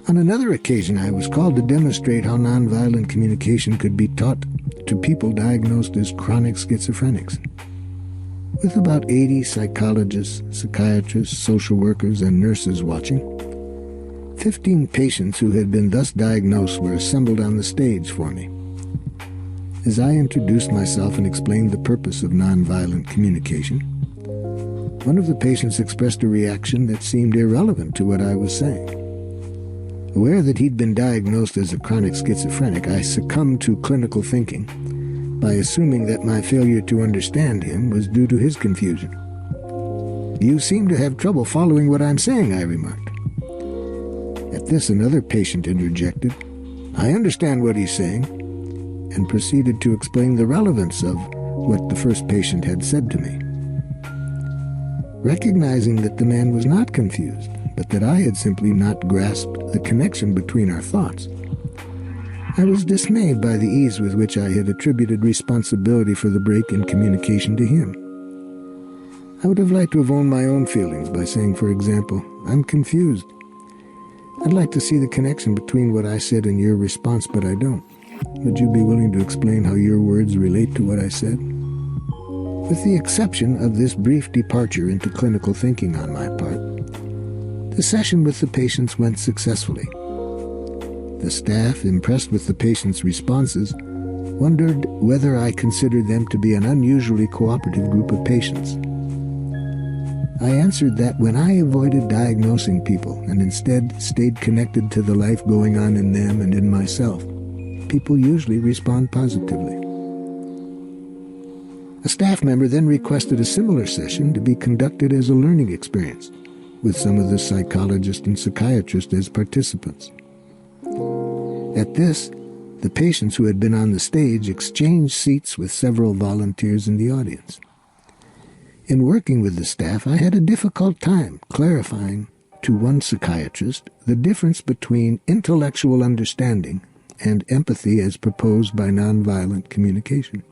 On another occasion, I was called to demonstrate how nonviolent communication could be taught to people diagnosed as chronic schizophrenics. With about 80 psychologists, psychiatrists, social workers, and nurses watching, 15 patients who had been thus diagnosed were assembled on the stage for me. As I introduced myself and explained the purpose of nonviolent communication, one of the patients expressed a reaction that seemed irrelevant to what I was saying. Aware that he'd been diagnosed as a chronic schizophrenic, I succumbed to clinical thinking by assuming that my failure to understand him was due to his confusion. "You seem to have trouble following what I'm saying," I remarked. At this, another patient interjected, "I understand what he's saying," and proceeded to explain the relevance of what the first patient had said to me. Recognizing that the man was not confused, but that I had simply not grasped the connection between our thoughts, I was dismayed by the ease with which I had attributed responsibility for the break in communication to him. I would have liked to have owned my own feelings by saying, for example, "I'm confused. I'd like to see the connection between what I said and your response, but I don't. Would you be willing to explain how your words relate to what I said?" With the exception of this brief departure into clinical thinking on my part, the session with the patients went successfully. The staff, impressed with the patients' responses, wondered whether I considered them to be an unusually cooperative group of patients. I answered that when I avoided diagnosing people and instead stayed connected to the life going on in them and in myself, people usually respond positively. A staff member then requested a similar session to be conducted as a learning experience, with some of the psychologists and psychiatrists as participants. At this, the patients who had been on the stage exchanged seats with several volunteers in the audience. In working with the staff, I had a difficult time clarifying to one psychiatrist the difference between intellectual understanding and empathy as proposed by nonviolent communication.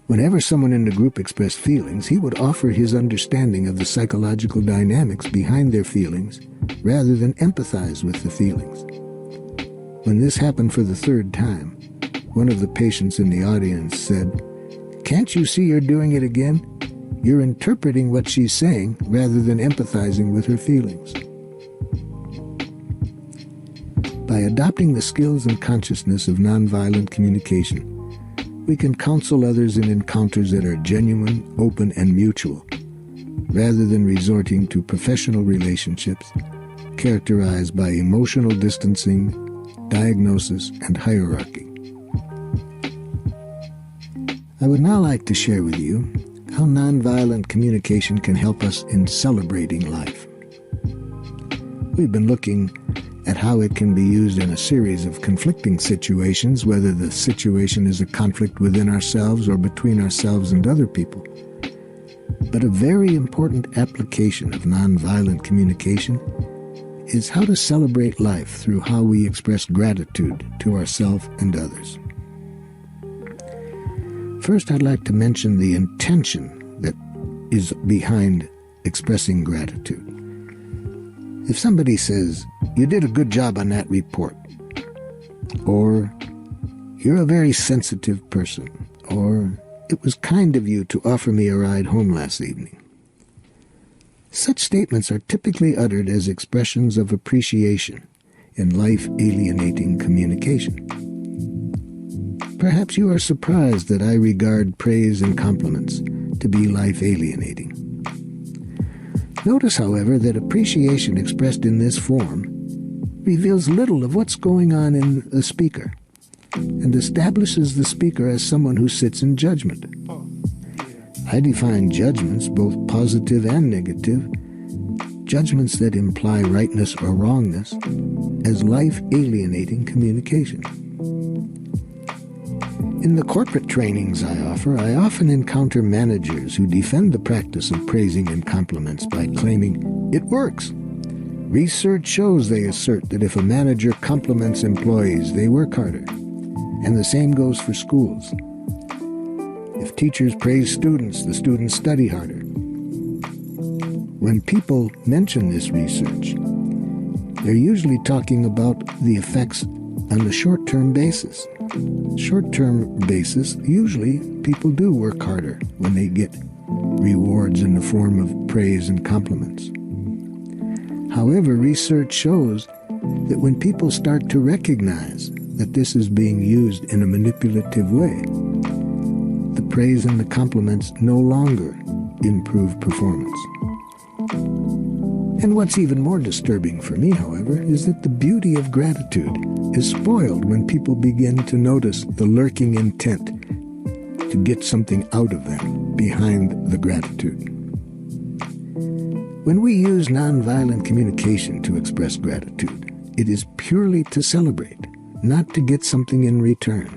Whenever someone in the group expressed feelings, he would offer his understanding of the psychological dynamics behind their feelings rather than empathize with the feelings. When this happened for the third time, one of the patients in the audience said, "Can't you see you're doing it again? You're interpreting what she's saying rather than empathizing with her feelings." By adopting the skills and consciousness of nonviolent communication, we can counsel others in encounters that are genuine, open, and mutual, rather than resorting to professional relationships characterized by emotional distancing, diagnosis, and hierarchy. I would now like to share with you how nonviolent communication can help us in celebrating life. We've been looking at how it can be used in a series of conflicting situations, whether the situation is a conflict within ourselves or between ourselves and other people. But a very important application of nonviolent communication is how to celebrate life through how we express gratitude to ourselves and others. First, I'd like to mention the intention that is behind expressing gratitude. If somebody says, "You did a good job on that report," or "You're a very sensitive person," or "It was kind of you to offer me a ride home last evening," such statements are typically uttered as expressions of appreciation in life-alienating communication. Perhaps you are surprised that I regard praise and compliments to be life-alienating. Notice, however, that appreciation expressed in this form reveals little of what's going on in the speaker and establishes the speaker as someone who sits in judgment. I define judgments, both positive and negative, judgments that imply rightness or wrongness, as life-alienating communication. In the corporate trainings I offer, I often encounter managers who defend the practice of praising and compliments by claiming, "It works." Research shows, they assert, that if a manager compliments employees, they work harder. And the same goes for schools. If teachers praise students, the students study harder. When people mention this research, they're usually talking about the effects on the short-term basis. Short-term basis, usually people do work harder when they get rewards in the form of praise and compliments. However, research shows that when people start to recognize that this is being used in a manipulative way, the praise and the compliments no longer improve performance. And what's even more disturbing for me, however, is that the beauty of gratitude is spoiled when people begin to notice the lurking intent to get something out of them behind the gratitude. When we use nonviolent communication to express gratitude, it is purely to celebrate, not to get something in return.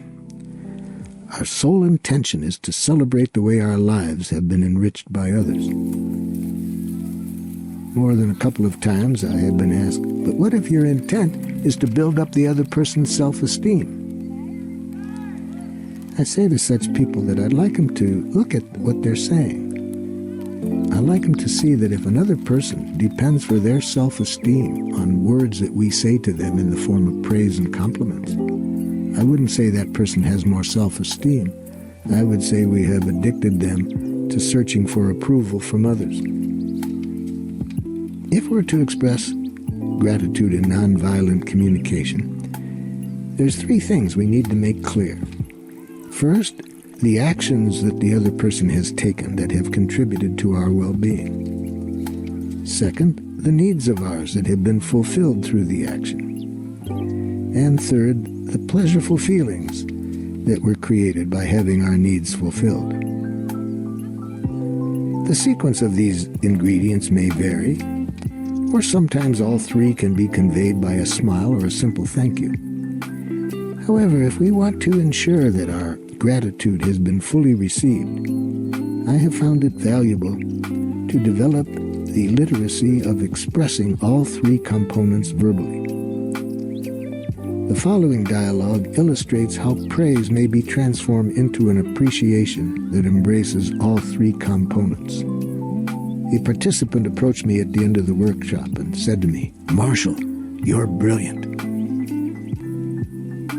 Our sole intention is to celebrate the way our lives have been enriched by others. More than a couple of times I have been asked, "But what if your intent is to build up the other person's self-esteem?" I say to such people that I'd like them to look at what they're saying. I'd like them to see that if another person depends for their self-esteem on words that we say to them in the form of praise and compliments, I wouldn't say that person has more self-esteem. I would say we have addicted them to searching for approval from others. If we're to express gratitude in nonviolent communication, there's three things we need to make clear. First, the actions that the other person has taken that have contributed to our well-being. Second, the needs of ours that have been fulfilled through the action. And third, the pleasurable feelings that were created by having our needs fulfilled. The sequence of these ingredients may vary, or sometimes all three can be conveyed by a smile or a simple thank you. However, if we want to ensure that our gratitude has been fully received, I have found it valuable to develop the literacy of expressing all three components verbally. The following dialogue illustrates how praise may be transformed into an appreciation that embraces all three components. A participant approached me at the end of the workshop and said to me, "Marshall, you're brilliant."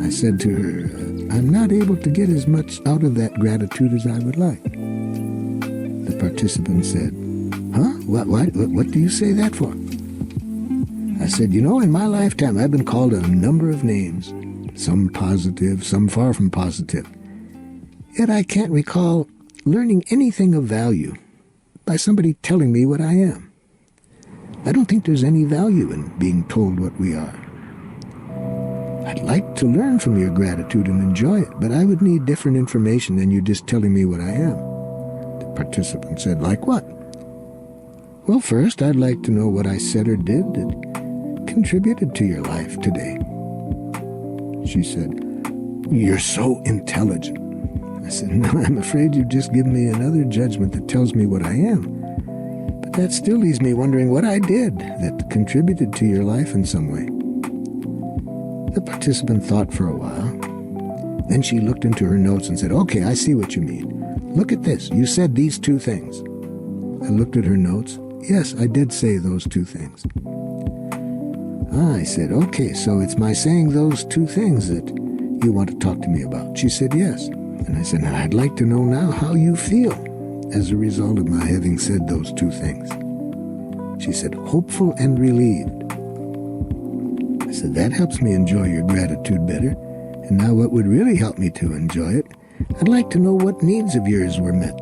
I said to her, "I'm not able to get as much out of that gratitude as I would like." The participant said, "Huh? What do you say that for?" I said, "In my lifetime I've been called a number of names, some positive, some far from positive. Yet I can't recall learning anything of value by somebody telling me what I am. I don't think there's any value in being told what we are. I'd like to learn from your gratitude and enjoy it, but I would need different information than you just telling me what I am." The participant said, "Like what?" "Well, first, I'd like to know what I said or did that contributed to your life today." She said, "You're so intelligent." I said, "No, I'm afraid you've just given me another judgment that tells me what I am. But that still leaves me wondering what I did that contributed to your life in some way." The participant thought for a while. Then she looked into her notes and said, "Okay, I see what you mean. Look at this. You said these two things." I looked at her notes. Yes, I did say those two things. I said, "Okay, so it's my saying those two things that you want to talk to me about." She said, "Yes." And I said, "Now, I'd like to know now how you feel as a result of my having said those two things." She said, "Hopeful and relieved." I said, "That helps me enjoy your gratitude better. And now what would really help me to enjoy it, I'd like to know what needs of yours were met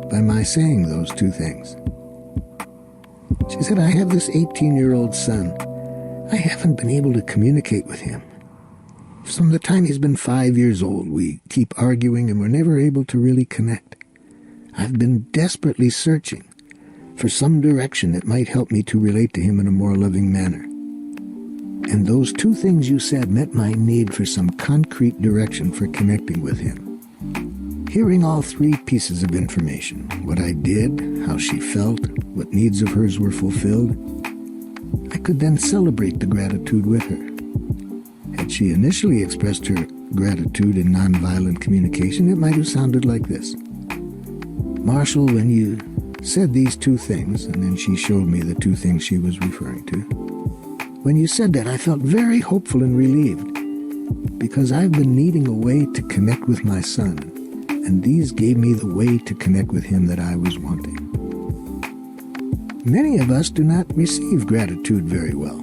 by my saying those two things." She said, "I have this 18-year-old son. I haven't been able to communicate with him. From the time he's been 5 years old, we keep arguing and we're never able to really connect. I've been desperately searching for some direction that might help me to relate to him in a more loving manner. And those two things you said met my need for some concrete direction for connecting with him. Hearing all three pieces of information, what I did, how she felt, what needs of hers were fulfilled, I could then celebrate the gratitude with her. Had she initially expressed her gratitude in nonviolent communication, it might have sounded like this: "Marshall, when you said these two things," and then she showed me the two things she was referring to, "when you said that, I felt very hopeful and relieved, because I've been needing a way to connect with my son, and these gave me the way to connect with him that I was wanting." Many of us do not receive gratitude very well.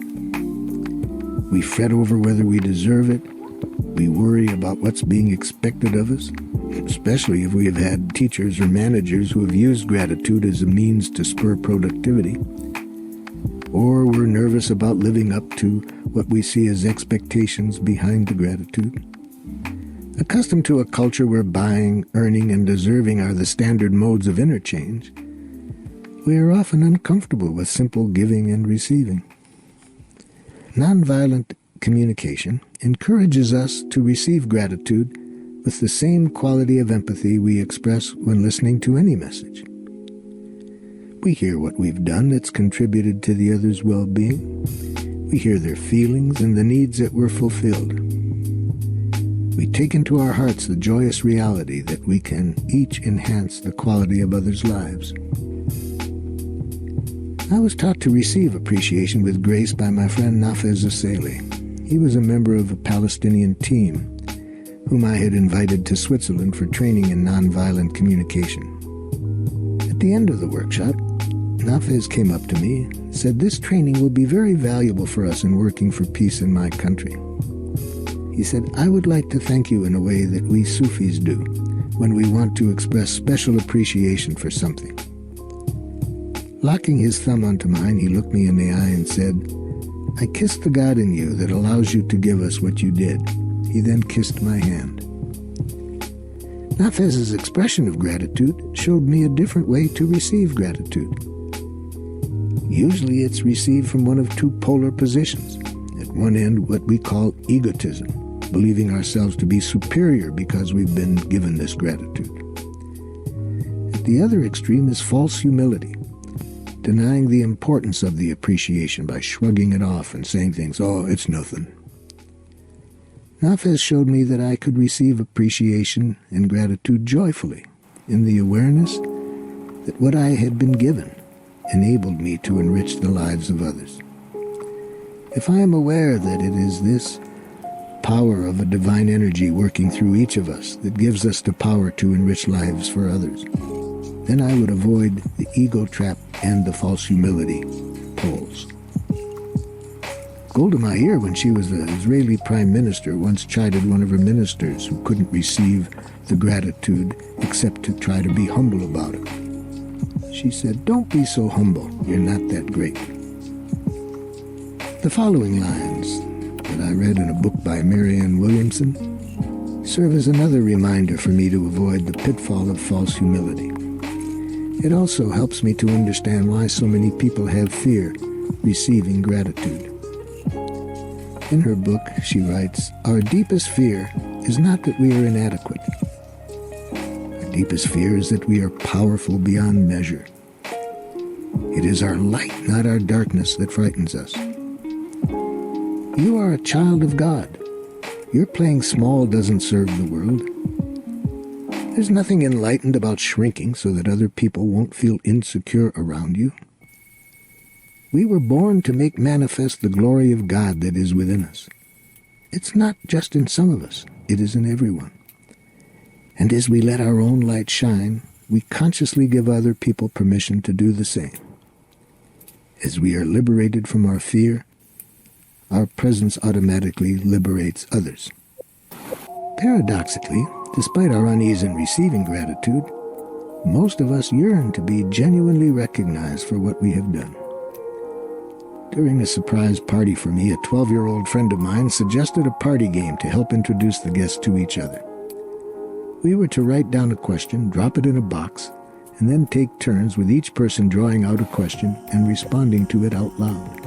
We fret over whether we deserve it. We worry about what's being expected of us, especially if we have had teachers or managers who have used gratitude as a means to spur productivity. Or we're nervous about living up to what we see as expectations behind the gratitude. Accustomed to a culture where buying, earning, and deserving are the standard modes of interchange, we are often uncomfortable with simple giving and receiving. Nonviolent communication encourages us to receive gratitude with the same quality of empathy we express when listening to any message. We hear what we've done that's contributed to the other's well-being. We hear their feelings and the needs that were fulfilled. We take into our hearts the joyous reality that we can each enhance the quality of others' lives. I was taught to receive appreciation with grace by my friend Nafez Aseli. He was a member of a Palestinian team whom I had invited to Switzerland for training in nonviolent communication. At the end of the workshop, Nafez came up to me and said, "This training will be very valuable for us in working for peace in my country." He said, "I would like to thank you in a way that we Sufis do when we want to express special appreciation for something." Locking his thumb onto mine, he looked me in the eye and said, "I kiss the God in you that allows you to give us what you did." He then kissed my hand. Nafez's expression of gratitude showed me a different way to receive gratitude. Usually it's received from one of two polar positions. At one end, what we call egotism, believing ourselves to be superior because we've been given this gratitude. At the other extreme is false humility, denying the importance of the appreciation by shrugging it off and saying things, "Oh, it's nothing." Nafez showed me that I could receive appreciation and gratitude joyfully in the awareness that what I had been given enabled me to enrich the lives of others. If I am aware that it is this power of a divine energy working through each of us that gives us the power to enrich lives for others, then I would avoid the ego trap and the false humility poles. Golda Meir, when she was the Israeli prime minister, once chided one of her ministers who couldn't receive the gratitude except to try to be humble about it. She said, "Don't be so humble. You're not that great." The following lines that I read in a book by Marianne Williamson serve as another reminder for me to avoid the pitfall of false humility. It also helps me to understand why so many people have fear receiving gratitude. In her book, she writes, "Our deepest fear is not that we are inadequate. Our deepest fear is that we are powerful beyond measure. It is our light, not our darkness, that frightens us. You are a child of God. Your playing small doesn't serve the world. There's nothing enlightened about shrinking so that other people won't feel insecure around you. We were born to make manifest the glory of God that is within us. It's not just in some of us, it is in everyone. And as we let our own light shine, we consciously give other people permission to do the same. As we are liberated from our fear, our presence automatically liberates others. Paradoxically, despite our unease in receiving gratitude, most of us yearn to be genuinely recognized for what we have done. During a surprise party for me, a 12-year-old friend of mine suggested a party game to help introduce the guests to each other. We were to write down a question, drop it in a box, and then take turns with each person drawing out a question and responding to it out loud.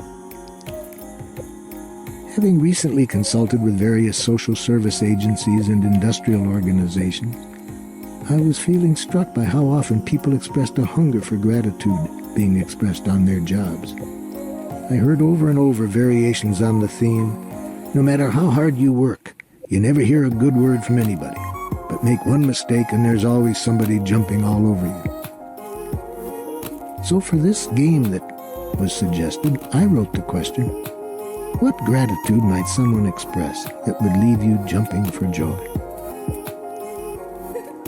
Having recently consulted with various social service agencies and industrial organizations, I was feeling struck by how often people expressed a hunger for gratitude being expressed on their jobs. I heard over and over variations on the theme, "No matter how hard you work, you never hear a good word from anybody, but make one mistake and there's always somebody jumping all over you." So for this game that was suggested, I wrote the question, what gratitude might someone express that would leave you jumping for joy?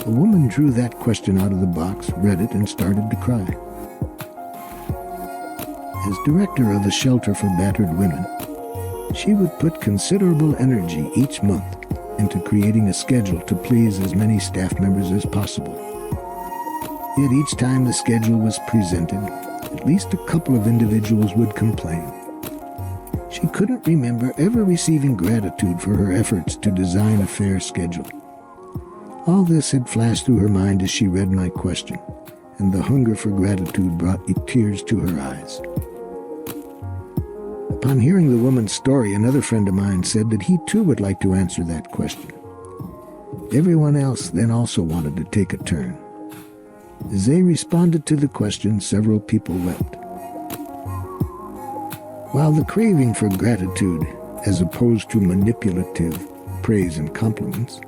A woman drew that question out of the box, read it, and started to cry. As director of a shelter for battered women, she would put considerable energy each month into creating a schedule to please as many staff members as possible. Yet each time the schedule was presented, at least a couple of individuals would complain. She couldn't remember ever receiving gratitude for her efforts to design a fair schedule. All this had flashed through her mind as she read my question, and the hunger for gratitude brought tears to her eyes. Upon hearing the woman's story, another friend of mine said that he too would like to answer that question. Everyone else then also wanted to take a turn. As they responded to the question, several people wept. While the craving for gratitude, as opposed to manipulative praise and compliments,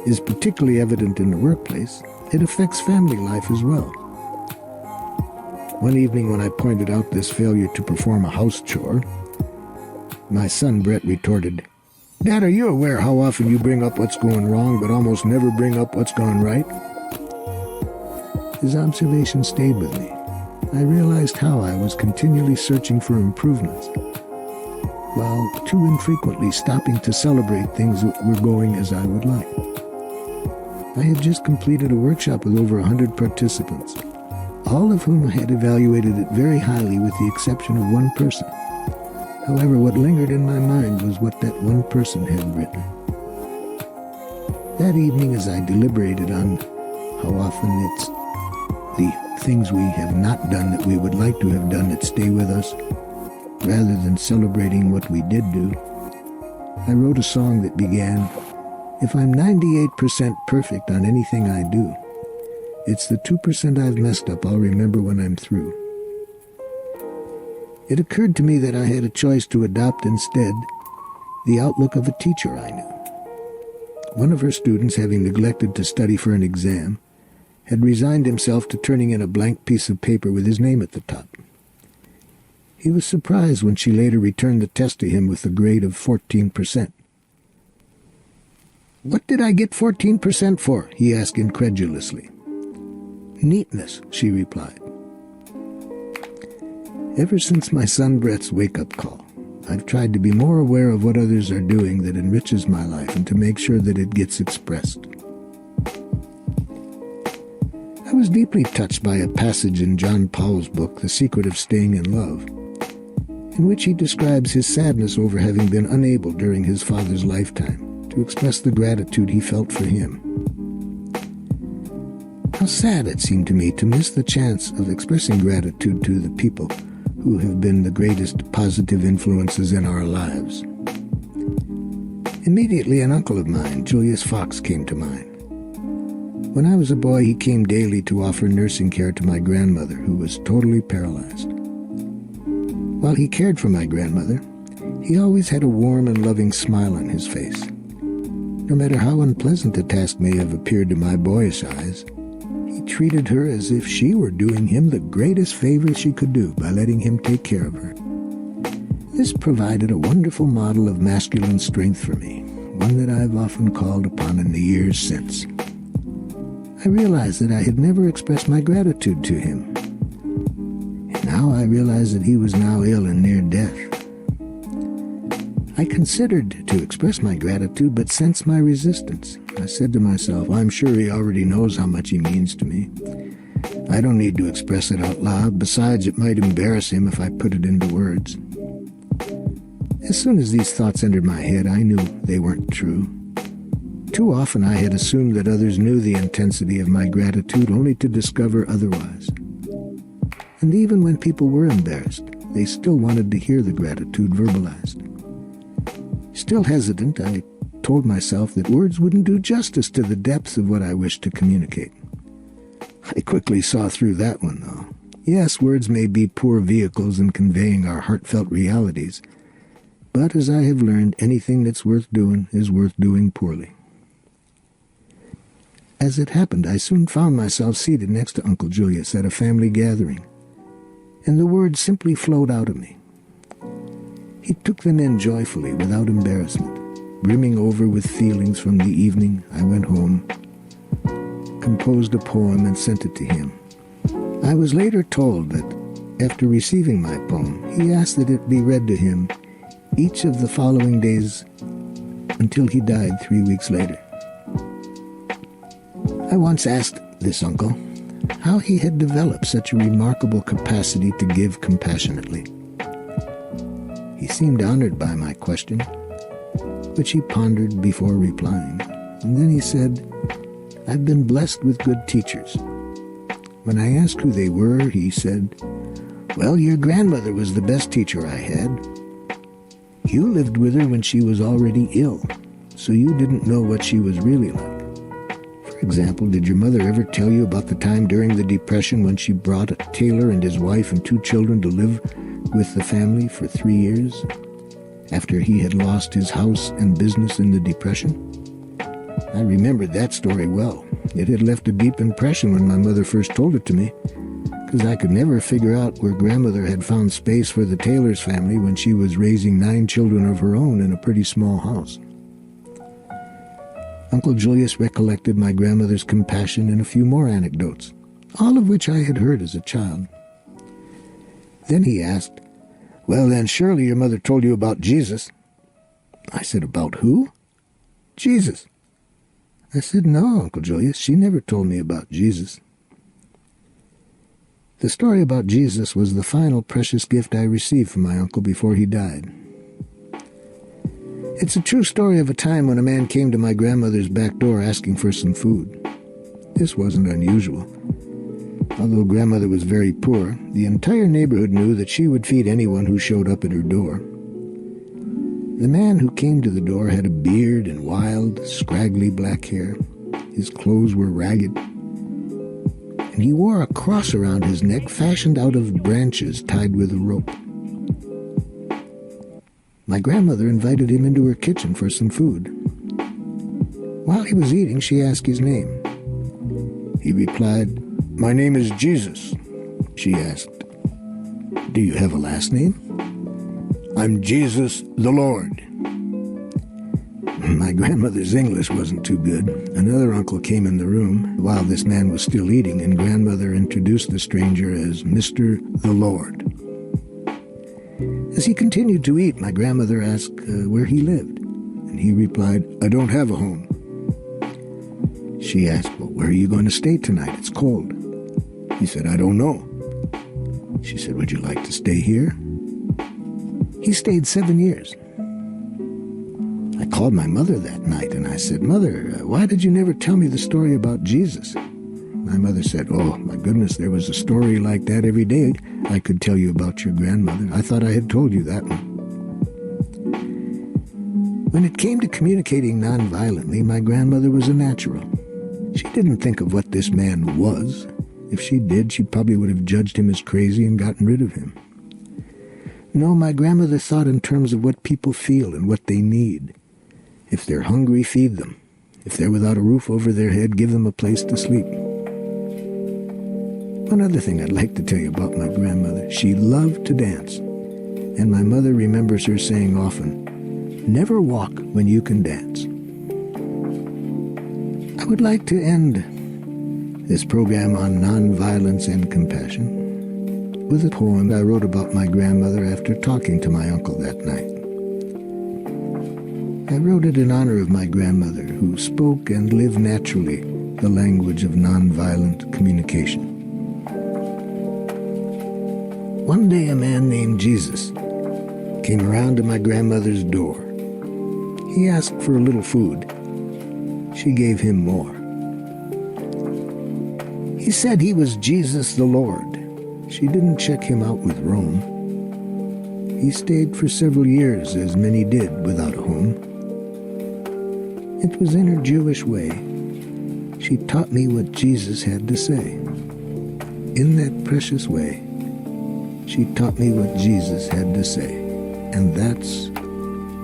is particularly evident in the workplace, it affects family life as well. One evening when I pointed out this failure to perform a house chore, my son Brett retorted, "Dad, are you aware how often you bring up what's going wrong but almost never bring up what's gone right?" His observation stayed with me. I realized how I was continually searching for improvements, while too infrequently stopping to celebrate things that were going as I would like. I had just completed a workshop with over 100 participants, all of whom had evaluated it very highly with the exception of one person. However, what lingered in my mind was what that one person had written. That evening, as I deliberated on how often it's the things we have not done that we would like to have done that stay with us, rather than celebrating what we did do, I wrote a song that began, "If I'm 98% perfect on anything I do, it's the 2% I've messed up I'll remember when I'm through." It occurred to me that I had a choice to adopt instead the outlook of a teacher I knew. One of her students, having neglected to study for an exam, had resigned himself to turning in a blank piece of paper with his name at the top. He was surprised when she later returned the test to him with a grade of 14%. "What did I get 14% for?" he asked incredulously. "Neatness," she replied. Ever since my son Brett's wake-up call, I've tried to be more aware of what others are doing that enriches my life and to make sure that it gets expressed. I was deeply touched by a passage in John Powell's book, The Secret of Staying in Love, in which he describes his sadness over having been unable during his father's lifetime to express the gratitude he felt for him. How sad it seemed to me to miss the chance of expressing gratitude to the people who have been the greatest positive influences in our lives. Immediately, an uncle of mine, Julius Fox, came to mind. When I was a boy, he came daily to offer nursing care to my grandmother, who was totally paralyzed. While he cared for my grandmother, he always had a warm and loving smile on his face. No matter how unpleasant the task may have appeared to my boyish eyes, he treated her as if she were doing him the greatest favor she could do by letting him take care of her. This provided a wonderful model of masculine strength for me, one that I've often called upon in the years since. I realized that I had never expressed my gratitude to him. And now I realized that he was now ill and near death. I considered to express my gratitude, but sensed my resistance. I said to myself, I'm sure he already knows how much he means to me. I don't need to express it out loud. Besides, it might embarrass him if I put it into words. As soon as these thoughts entered my head, I knew they weren't true. Too often I had assumed that others knew the intensity of my gratitude only to discover otherwise. And even when people were embarrassed, they still wanted to hear the gratitude verbalized. Still hesitant, I told myself that words wouldn't do justice to the depths of what I wished to communicate. I quickly saw through that one, though. Yes, words may be poor vehicles in conveying our heartfelt realities, but as I have learned, anything that's worth doing is worth doing poorly. As it happened, I soon found myself seated next to Uncle Julius at a family gathering, and the words simply flowed out of me. He took them in joyfully, without embarrassment, brimming over with feelings from the evening I went home, composed a poem and sent it to him. I was later told that, after receiving my poem, he asked that it be read to him each of the following days until he died 3 weeks later. I once asked this uncle how he had developed such a remarkable capacity to give compassionately. He seemed honored by my question, which he pondered before replying, and then he said, I've been blessed with good teachers. When I asked who they were, he said, well, your grandmother was the best teacher I had. You lived with her when she was already ill, so you didn't know what she was really like. For example, did your mother ever tell you about the time during the Depression when she brought a tailor and his wife and 2 children to live with the family for 3 years, after he had lost his house and business in the Depression? I remembered that story well. It had left a deep impression when my mother first told it to me, because I could never figure out where grandmother had found space for the Taylor's family when she was raising 9 children of her own in a pretty small house. Uncle Julius recollected my grandmother's compassion and a few more anecdotes, all of which I had heard as a child. Then he asked, well, then surely your mother told you about Jesus. I said, about who? Jesus. I said, no, Uncle Julius, she never told me about Jesus. The story about Jesus was the final precious gift I received from my uncle before he died. It's a true story of a time when a man came to my grandmother's back door asking for some food. This wasn't unusual. Although grandmother was very poor, the entire neighborhood knew that she would feed anyone who showed up at her door. The man who came to the door had a beard and wild, scraggly black hair. His clothes were ragged, and he wore a cross around his neck fashioned out of branches tied with a rope. my grandmother invited him into her kitchen for some food. While he was eating, she asked his name. He replied, "My name is Jesus." She asked, "Do you have a last name?" "I'm Jesus the Lord." My grandmother's English wasn't too good. Another uncle came in the room while this man was still eating, and grandmother introduced the stranger as Mr. the Lord. As he continued to eat, my grandmother asked where he lived, and he replied, "I don't have a home." She asked, "Well, where are you going to stay tonight? It's cold." He said, "I don't know." She said, "Would you like to stay here?" He stayed 7 years. I called my mother that night and I said, "Mother, why did you never tell me the story about Jesus?" My mother said, "Oh, my goodness, there was a story like that every day I could tell you about your grandmother. I thought I had told you that one." When it came to communicating nonviolently, my grandmother was a natural. She didn't think of what this man was. If she did, she probably would have judged him as crazy and gotten rid of him. No, my grandmother thought in terms of what people feel and what they need. If they're hungry, feed them. If they're without a roof over their head, give them a place to sleep. One other thing I'd like to tell you about my grandmother. She loved to dance. And my mother remembers her saying often, "Never walk when you can dance." I would like to end this program on nonviolence and compassion with a poem I wrote about my grandmother after talking to my uncle that night. I wrote it in honor of my grandmother, who spoke and lived naturally the language of nonviolent communication. One day a man named Jesus came around to my grandmother's door. He asked for a little food. She gave him more. He said he was Jesus the Lord. She didn't check him out with Rome. He stayed for several years, as many did, without a home. It was in her Jewish way. She taught me what Jesus had to say. In that precious way, she taught me what Jesus had to say. And that's,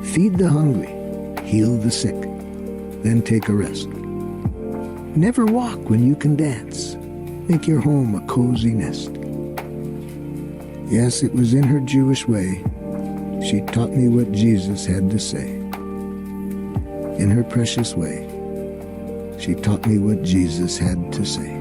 feed the hungry, heal the sick, then take a rest. Never walk when you can dance. Make your home a cozy nest. Yes, it was in her Jewish way. She taught me what Jesus had to say. In her precious way, she taught me what Jesus had to say.